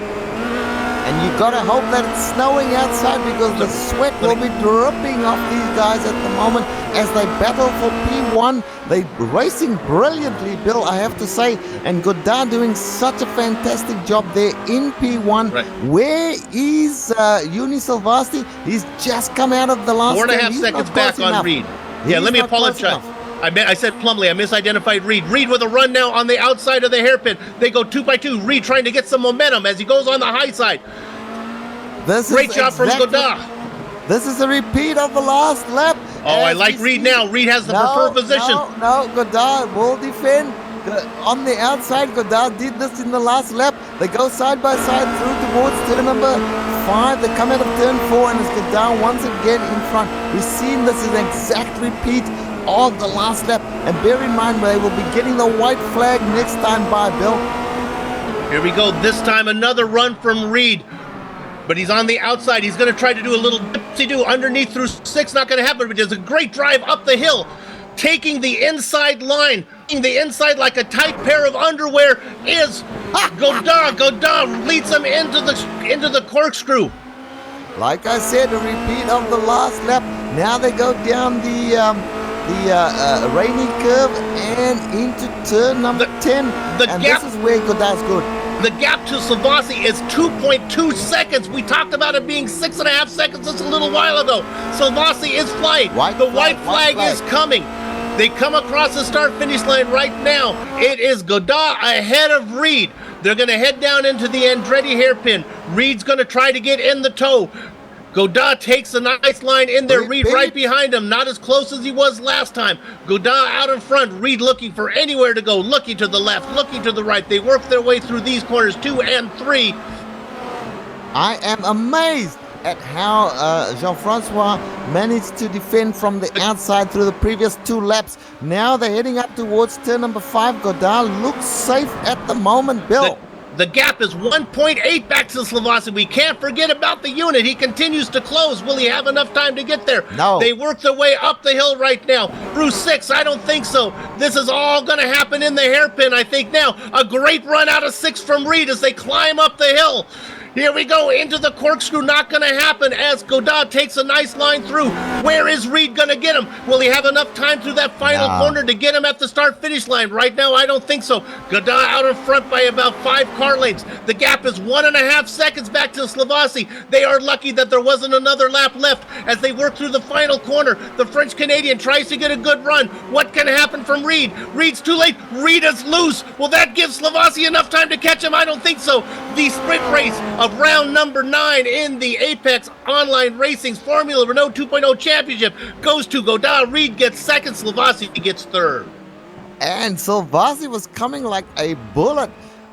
And you gotta hope that it's snowing outside, because the sweat will be dripping off these guys at the moment as they battle for P1. They're racing brilliantly, Bill, I have to say. And Godin doing such a fantastic job there in P1. Right. Where is Uni Silvasti? He's just come out of the last 4.5 seconds back on Reed. Yeah, let me apologize. I said Plumley. I misidentified Reed. Reed with a run now on the outside of the hairpin. They go 2 by 2. Reed trying to get some momentum as he goes on the high side. Great job from Godin. This is a repeat of the last lap. I like Reed now. Reed has the preferred position. No, Godard will defend. On the outside, Godard did this in the last lap. They go side by side through towards turn number 5. They come out of turn 4 and it's Godard once again in front. We've seen this is an exact repeat of the last lap. And bear in mind, they will be getting the white flag next time by, Bill. Here we go. This time another run from Reed. But he's on the outside. He's going to try to do a little dipsy-do underneath through 6. Not going to happen, but there's a great drive up the hill. Taking the inside line. The inside like a tight pair of underwear is Godard. Godard leads them into the corkscrew. Like I said, a repeat of the last lap. Now they go down the rainy curve and into turn number 10. This is where Godard's good. The gap to Savassi is 2.2 seconds. We talked about it being 6.5 seconds just a little while ago. Savassi is flying. The white flag is coming. They come across the start-finish line right now. It is Godard ahead of Reed. They're going to head down into the Andretti hairpin. Reed's going to try to get in the toe. Godard takes a nice line in there. Reed right behind him. Not as close as he was last time. Godard out in front. Reed looking for anywhere to go. Looking to the left. Looking to the right. They work their way through these corners 2 and 3. I am amazed at how Jean-Francois managed to defend from the outside through the previous 2 laps. Now they're heading up towards turn number 5. Godard looks safe at the moment, Bill. The gap is 1.8 back to Savassi. We can't forget about the unit. He continues to close. Will he have enough time to get there? No. They work their way up the hill right now. Through 6, I don't think so. This is all going to happen in the hairpin, I think now. A great run out of 6 from Reed as they climb up the hill. Here we go into the corkscrew. Not going to happen as Godard takes a nice line through. Where is Reed going to get him? Will he have enough time through that final corner to get him at the start-finish line? Right now, I don't think so. Godard out in front by about 5 car lengths. The gap is 1.5 seconds back to Savassi. They are lucky that there wasn't another lap left as they work through the final corner. The French-Canadian tries to get a good run. What can happen from Reed? Reed's too late. Reed is loose. Will that give Savassi enough time to catch him? I don't think so. The sprint race of round number 9 in the Apex Online Racing's Formula Renault 2.0 Championship goes to Godard. Reed gets second. Savassi gets third. And Savassi was coming like a bullet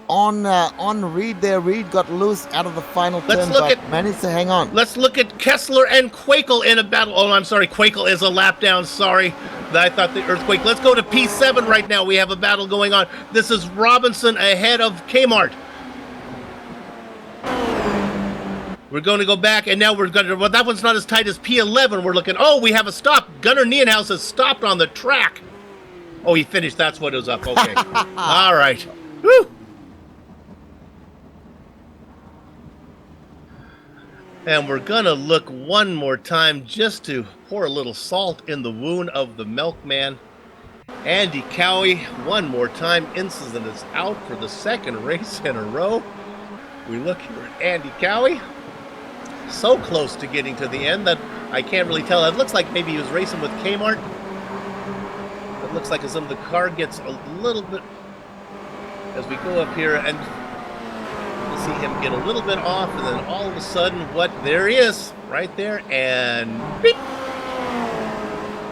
on Reed there. Reed got loose out of the final turn, but managed to hang on. Let's look at Kessler and Quakel in a battle. Oh, I'm sorry. Quakel is a lap down. Sorry. I thought the earthquake. Let's go to P7 right now. We have a battle going on. This is Robinson ahead of Kmart. We're going to go back, and now we're going to... Well, that one's not as tight as P11. We're looking... Oh, we have a stop. Gunnar Nienhaus has stopped on the track. Oh, he finished. That's what it was up. Okay. All right. Woo! And we're going to look one more time just to pour a little salt in the wound of the milkman. Andy Cowie, one more time. Incident is out for the second race in a row. We look here at Andy Cowie. So close to getting to the end that I can't really tell. It looks like maybe he was racing with Kmart. It looks like as if the car gets a little bit... As we go up here and we'll see him get a little bit off, and then all of a sudden, there he is, right there, and beep,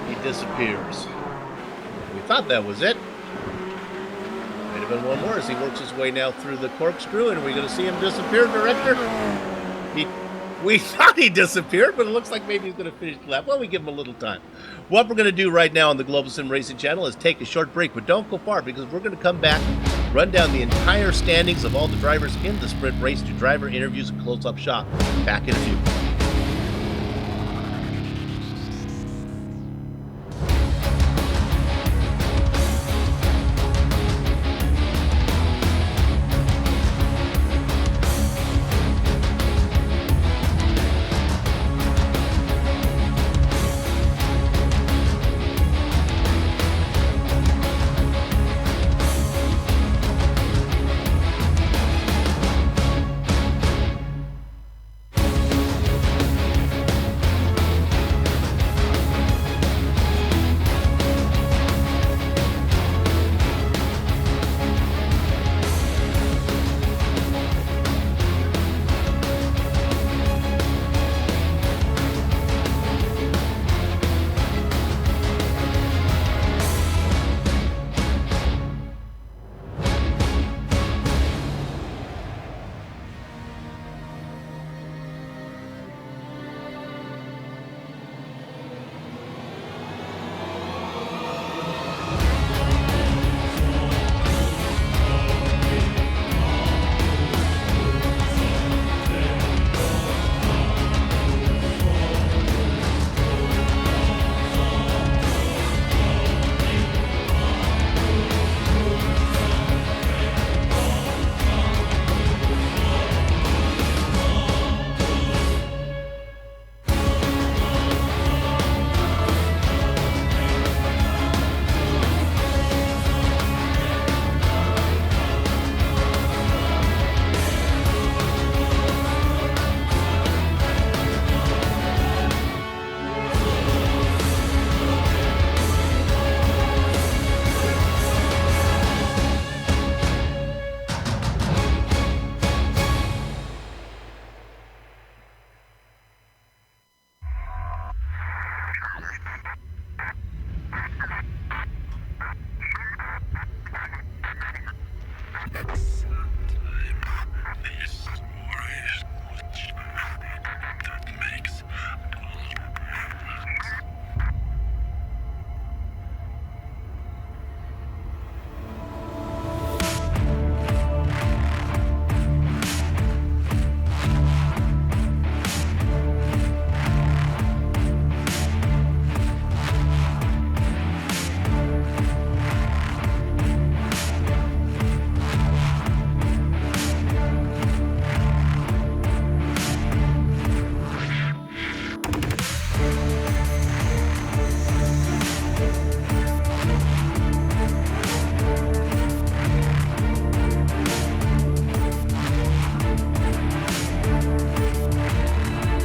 he disappears. We thought that was it. Might have been one more as he works his way now through the corkscrew, and we're going to see him disappear, Director. We thought he disappeared, but it looks like maybe he's going to finish the lap. Well, we give him a little time. What we're going to do right now on the Global Sim Racing channel is take a short break, but don't go far because we're going to come back, run down the entire standings of all the drivers in the sprint race, do driver interviews and close-up shot. Back in a few.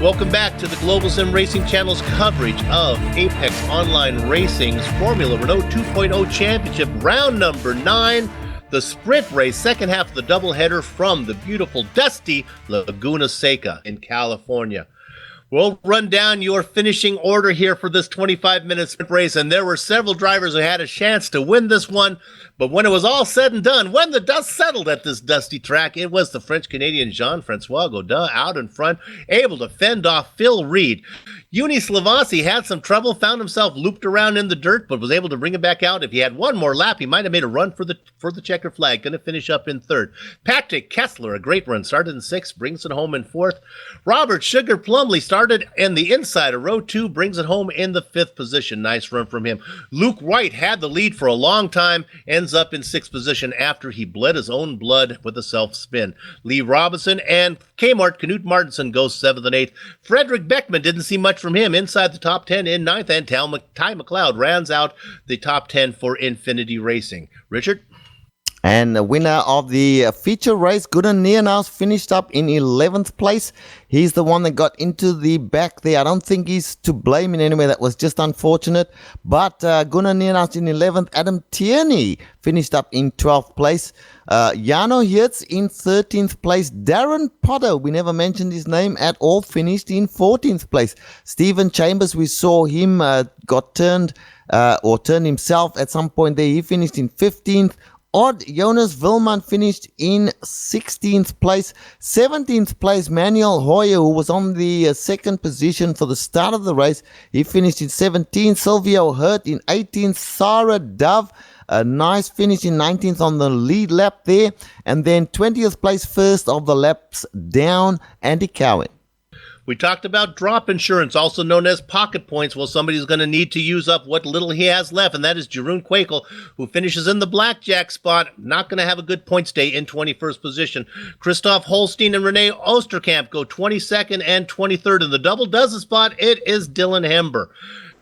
Welcome back to the Global Sim Racing Channel's coverage of Apex Online Racing's Formula Renault 2.0 Championship, round number 9, the sprint race, second half of the doubleheader from the beautiful, dusty Laguna Seca in California. We'll run down your finishing order here for this 25-minute sprint race, and there were several drivers who had a chance to win this one, but when it was all said and done, when the dust settled at this dusty track, it was the French-Canadian Jean-Francois Gaudin out in front, able to fend off Phil Reed. Uni Slavasi had some trouble, found himself looped around in the dirt, but was able to bring it back out. If he had one more lap, he might have made a run for the checker flag, going to finish up in third. Patrick Kessler, a great run, started in sixth, brings it home in fourth. Robert Sugar Plumley started in the inside of row 2, brings it home in the fifth position. Nice run from him. Luke White had the lead for a long time, ends up in sixth position after he bled his own blood with a self-spin. Lee Robinson and Kmart Knut Martinson go 7th and 8th. Frederick Beckman didn't see much from him inside the top 10 in 9th, and Ty McLeod rounds out the top 10 for Infinity Racing. Richard? And the winner of the feature race, Gunnar Nienaus, finished up in 11th place. He's the one that got into the back there. I don't think he's to blame in any way. That was just unfortunate. But Gunnar Nienaus in 11th. Adam Tierney finished up in 12th place. Jano Hertz in 13th place. Darren Potter, we never mentioned his name at all, finished in 14th place. Stephen Chambers, we saw him got turned himself at some point there. He finished in 15th. Odd Jonas Vilman finished in 16th place. 17th place, Manuel Hoyer, who was on the second position for the start of the race. He finished in 17th. Silvio Hurt in 18th. Sarah Dove, a nice finish in 19th on the lead lap there. And then 20th place, first of the laps down, Andy Cowan. We talked about drop insurance, also known as pocket points. Well, somebody's going to need to use up what little he has left, and that is Jeroen Quakel, who finishes in the blackjack spot. Not going to have a good points day in 21st position. Christoph Holstein and Renee Osterkamp go 22nd and 23rd. In the double dozen spot, it is Dylan Hember.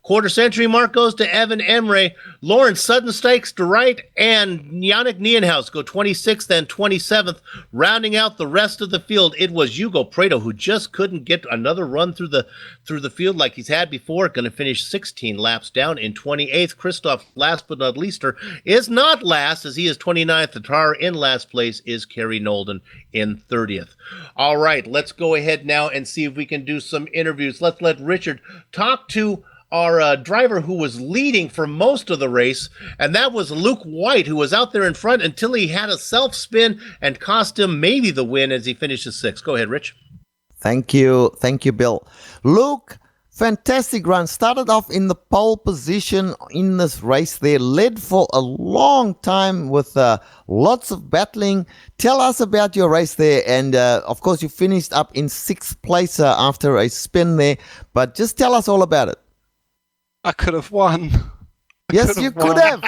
Quarter century mark goes to Evan Emre. Lawrence Suddensteiks to right, and Yannick Nienhaus go 26th and 27th. Rounding out the rest of the field, it was Hugo Prado, who just couldn't get another run through the field like he's had before. Going to finish 16 laps down in 28th. Christoph, last but not leaster, is not last, as he is 29th. The tar in last place is Kerry Nolden in 30th. All right, let's go ahead now and see if we can do some interviews. Let's let Richard talk to our driver who was leading for most of the race, and that was Luke White, who was out there in front until he had a self-spin and cost him maybe the win as he finishes sixth. Go ahead, Rich. Thank you, Bill. Luke, fantastic run. Started off in the pole position in this race there, led for a long time with lots of battling. Tell us about your race there, and of course you finished up in sixth place after a spin there, but just tell us all about it. I could have won. Yes, you could have.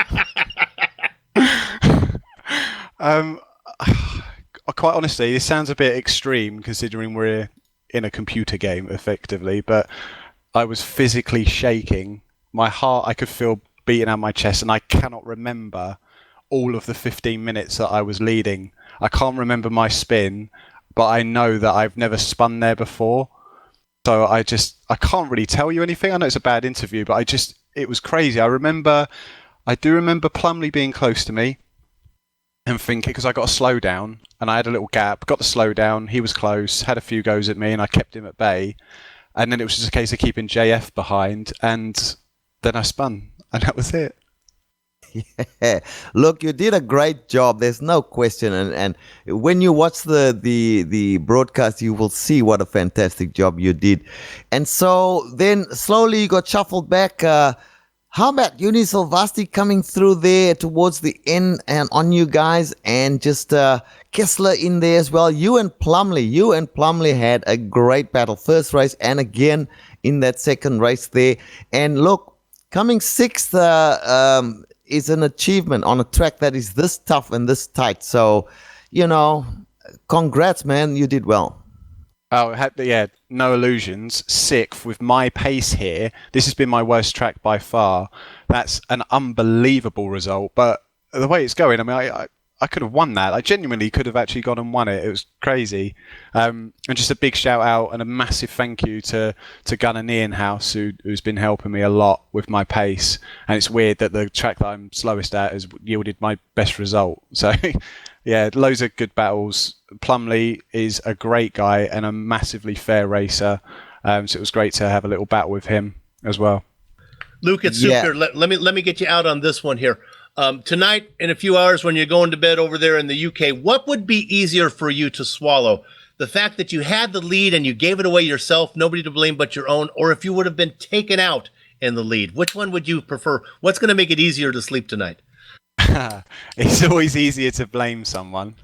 Quite honestly, this sounds a bit extreme considering we're in a computer game, effectively, but I was physically shaking. My heart, I could feel beating out my chest, and I cannot remember all of the 15 minutes that I was leading. I can't remember my spin, but I know that I've never spun there before. So I can't really tell you anything. I know it's a bad interview, but it was crazy. I do remember Plumley being close to me and thinking, because I got a slow down and I had a little gap, got the slow down, he was close, had a few goes at me and I kept him at bay. And then it was just a case of keeping JF behind, and then I spun and that was it. Yeah, look, you did a great job. There's no question, and when you watch the broadcast, you will see what a fantastic job you did. And so then slowly you got shuffled back. How about Uni Silvasti coming through there towards the end and on you guys, and just Kessler in there as well. You and Plumley had a great battle, first race and again in that second race there. And look, coming sixth is an achievement on a track that is this tough and this tight. So, congrats, man. You did well. Oh, yeah, no illusions. Sixth with my pace here. This has been my worst track by far. That's an unbelievable result. But the way it's going, I mean, I could have won that. I genuinely could have actually gone and won it. It was crazy. And just a big shout out and a massive thank you to Gunnar Nienhaus, who's been helping me a lot with my pace. And it's weird that the track that I'm slowest at has yielded my best result. So yeah, loads of good battles. Plumley is a great guy and a massively fair racer. So it was great to have a little battle with him as well. Luke, it's super. Let me get you out on this one here. Tonight, in a few hours, when you're going to bed over there in the UK, what would be easier for you to swallow? The fact that you had the lead and you gave it away yourself, nobody to blame but your own, or if you would have been taken out in the lead? Which one would you prefer? What's going to make it easier to sleep tonight? It's always easier to blame someone,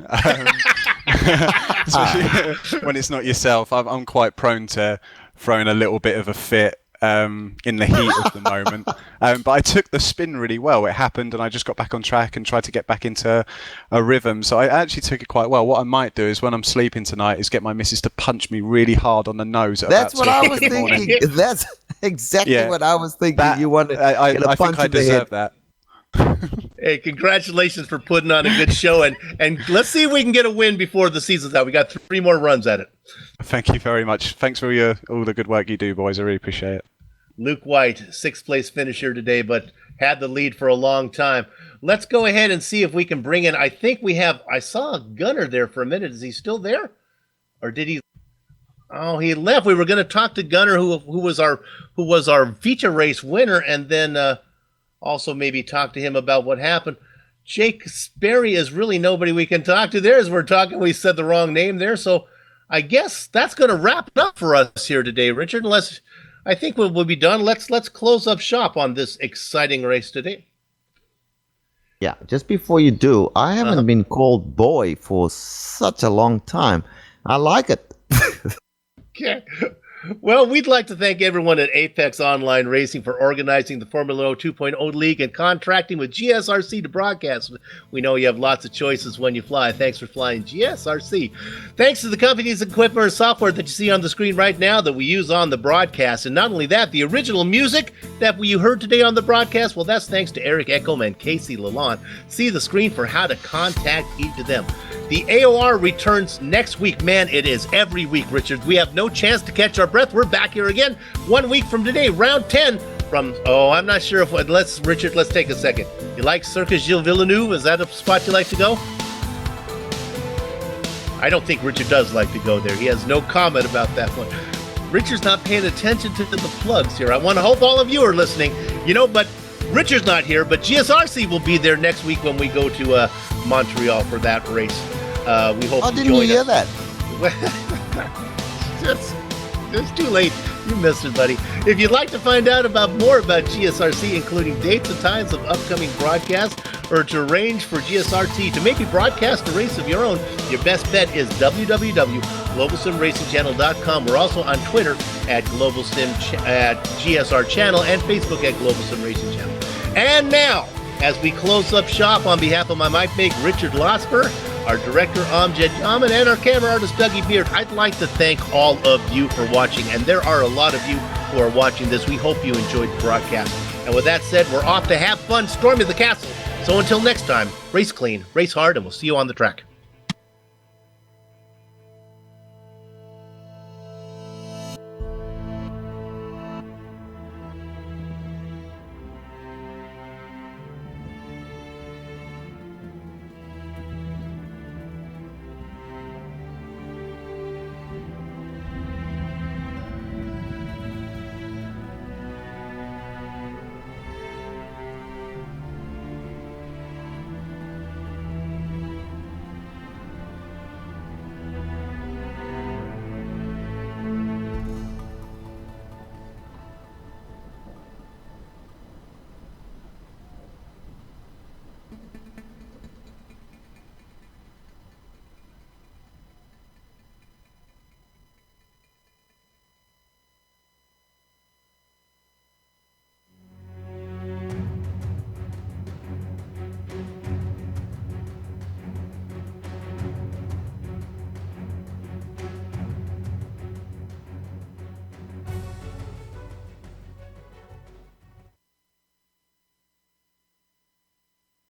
especially when it's not yourself. I'm quite prone to throwing a little bit of a fit in the heat of the moment. But I took the spin really well. It happened and I just got back on track and tried to get back into a rhythm. So I actually took it quite well. What I might do is when I'm sleeping tonight is get my missus to punch me really hard on the nose. That's what I was thinking. That's exactly what I was thinking. You wanted I think I deserve that. Hey, congratulations for putting on a good show, and let's see if we can get a win before the season's out. We got 3 more runs at it. Thank you very much. Thanks for all the good work you do, boys. I really appreciate it. Luke White, 6th place finisher today, but had the lead for a long time. Let's go ahead and see if we can bring in. I saw Gunnar there for a minute. Is he still there, or did he? Oh, he left. We were going to talk to Gunnar, who was our feature race winner, and then. Also, maybe talk to him about what happened. Jake Sperry is really nobody we can talk to there. As we're talking, we said the wrong name there. So I guess that's going to wrap it up for us here today, Richard. Unless I think we'll be done. Let's close up shop on this exciting race today. Yeah, just before you do, I haven't been called boy for such a long time. I like it. Okay. Well, we'd like to thank everyone at Apex Online Racing for organizing the Formula Renault 2.0 League and contracting with GSRC to broadcast. We know you have lots of choices when you fly. Thanks for flying GSRC. Thanks to the company's equipment and software that you see on the screen right now that we use on the broadcast. And not only that, the original music that you heard today on the broadcast, well, that's thanks to Eric Eckham and Casey Lalonde. See the screen for how to contact each of them. The AOR returns next week. Man, it is every week, Richard. We have no chance to catch our breath. We're back here again 1 week from today, round 10 from, I'm not sure if, Richard, let's take a second. You like Circus Gilles Villeneuve? Is that a spot you like to go? I don't think Richard does like to go there. He has no comment about that one. Richard's not paying attention to the plugs here. I want to hope all of you are listening. But Richard's not here, but GSRC will be there next week when we go to Montreal for that race. We hope you didn't you hear that? It's too late. You missed it, buddy. If you'd like to find out more about GSRC, including dates and times of upcoming broadcasts, or to arrange for GSRT to maybe broadcast a race of your own, your best bet is www.globalsimracingchannel.com. We're also on Twitter at GSR Channel and Facebook at Global Sim Racing Channel. And now, as we close up shop, on behalf of my mic mate Richard Losper, our director Amjad Yaman, and our camera artist Dougie Beard, I'd like to thank all of you for watching, and there are a lot of you who are watching this. We hope you enjoyed the broadcast. And with that said, we're off to have fun storming the castle. So until next time, race clean, race hard, and we'll see you on the track.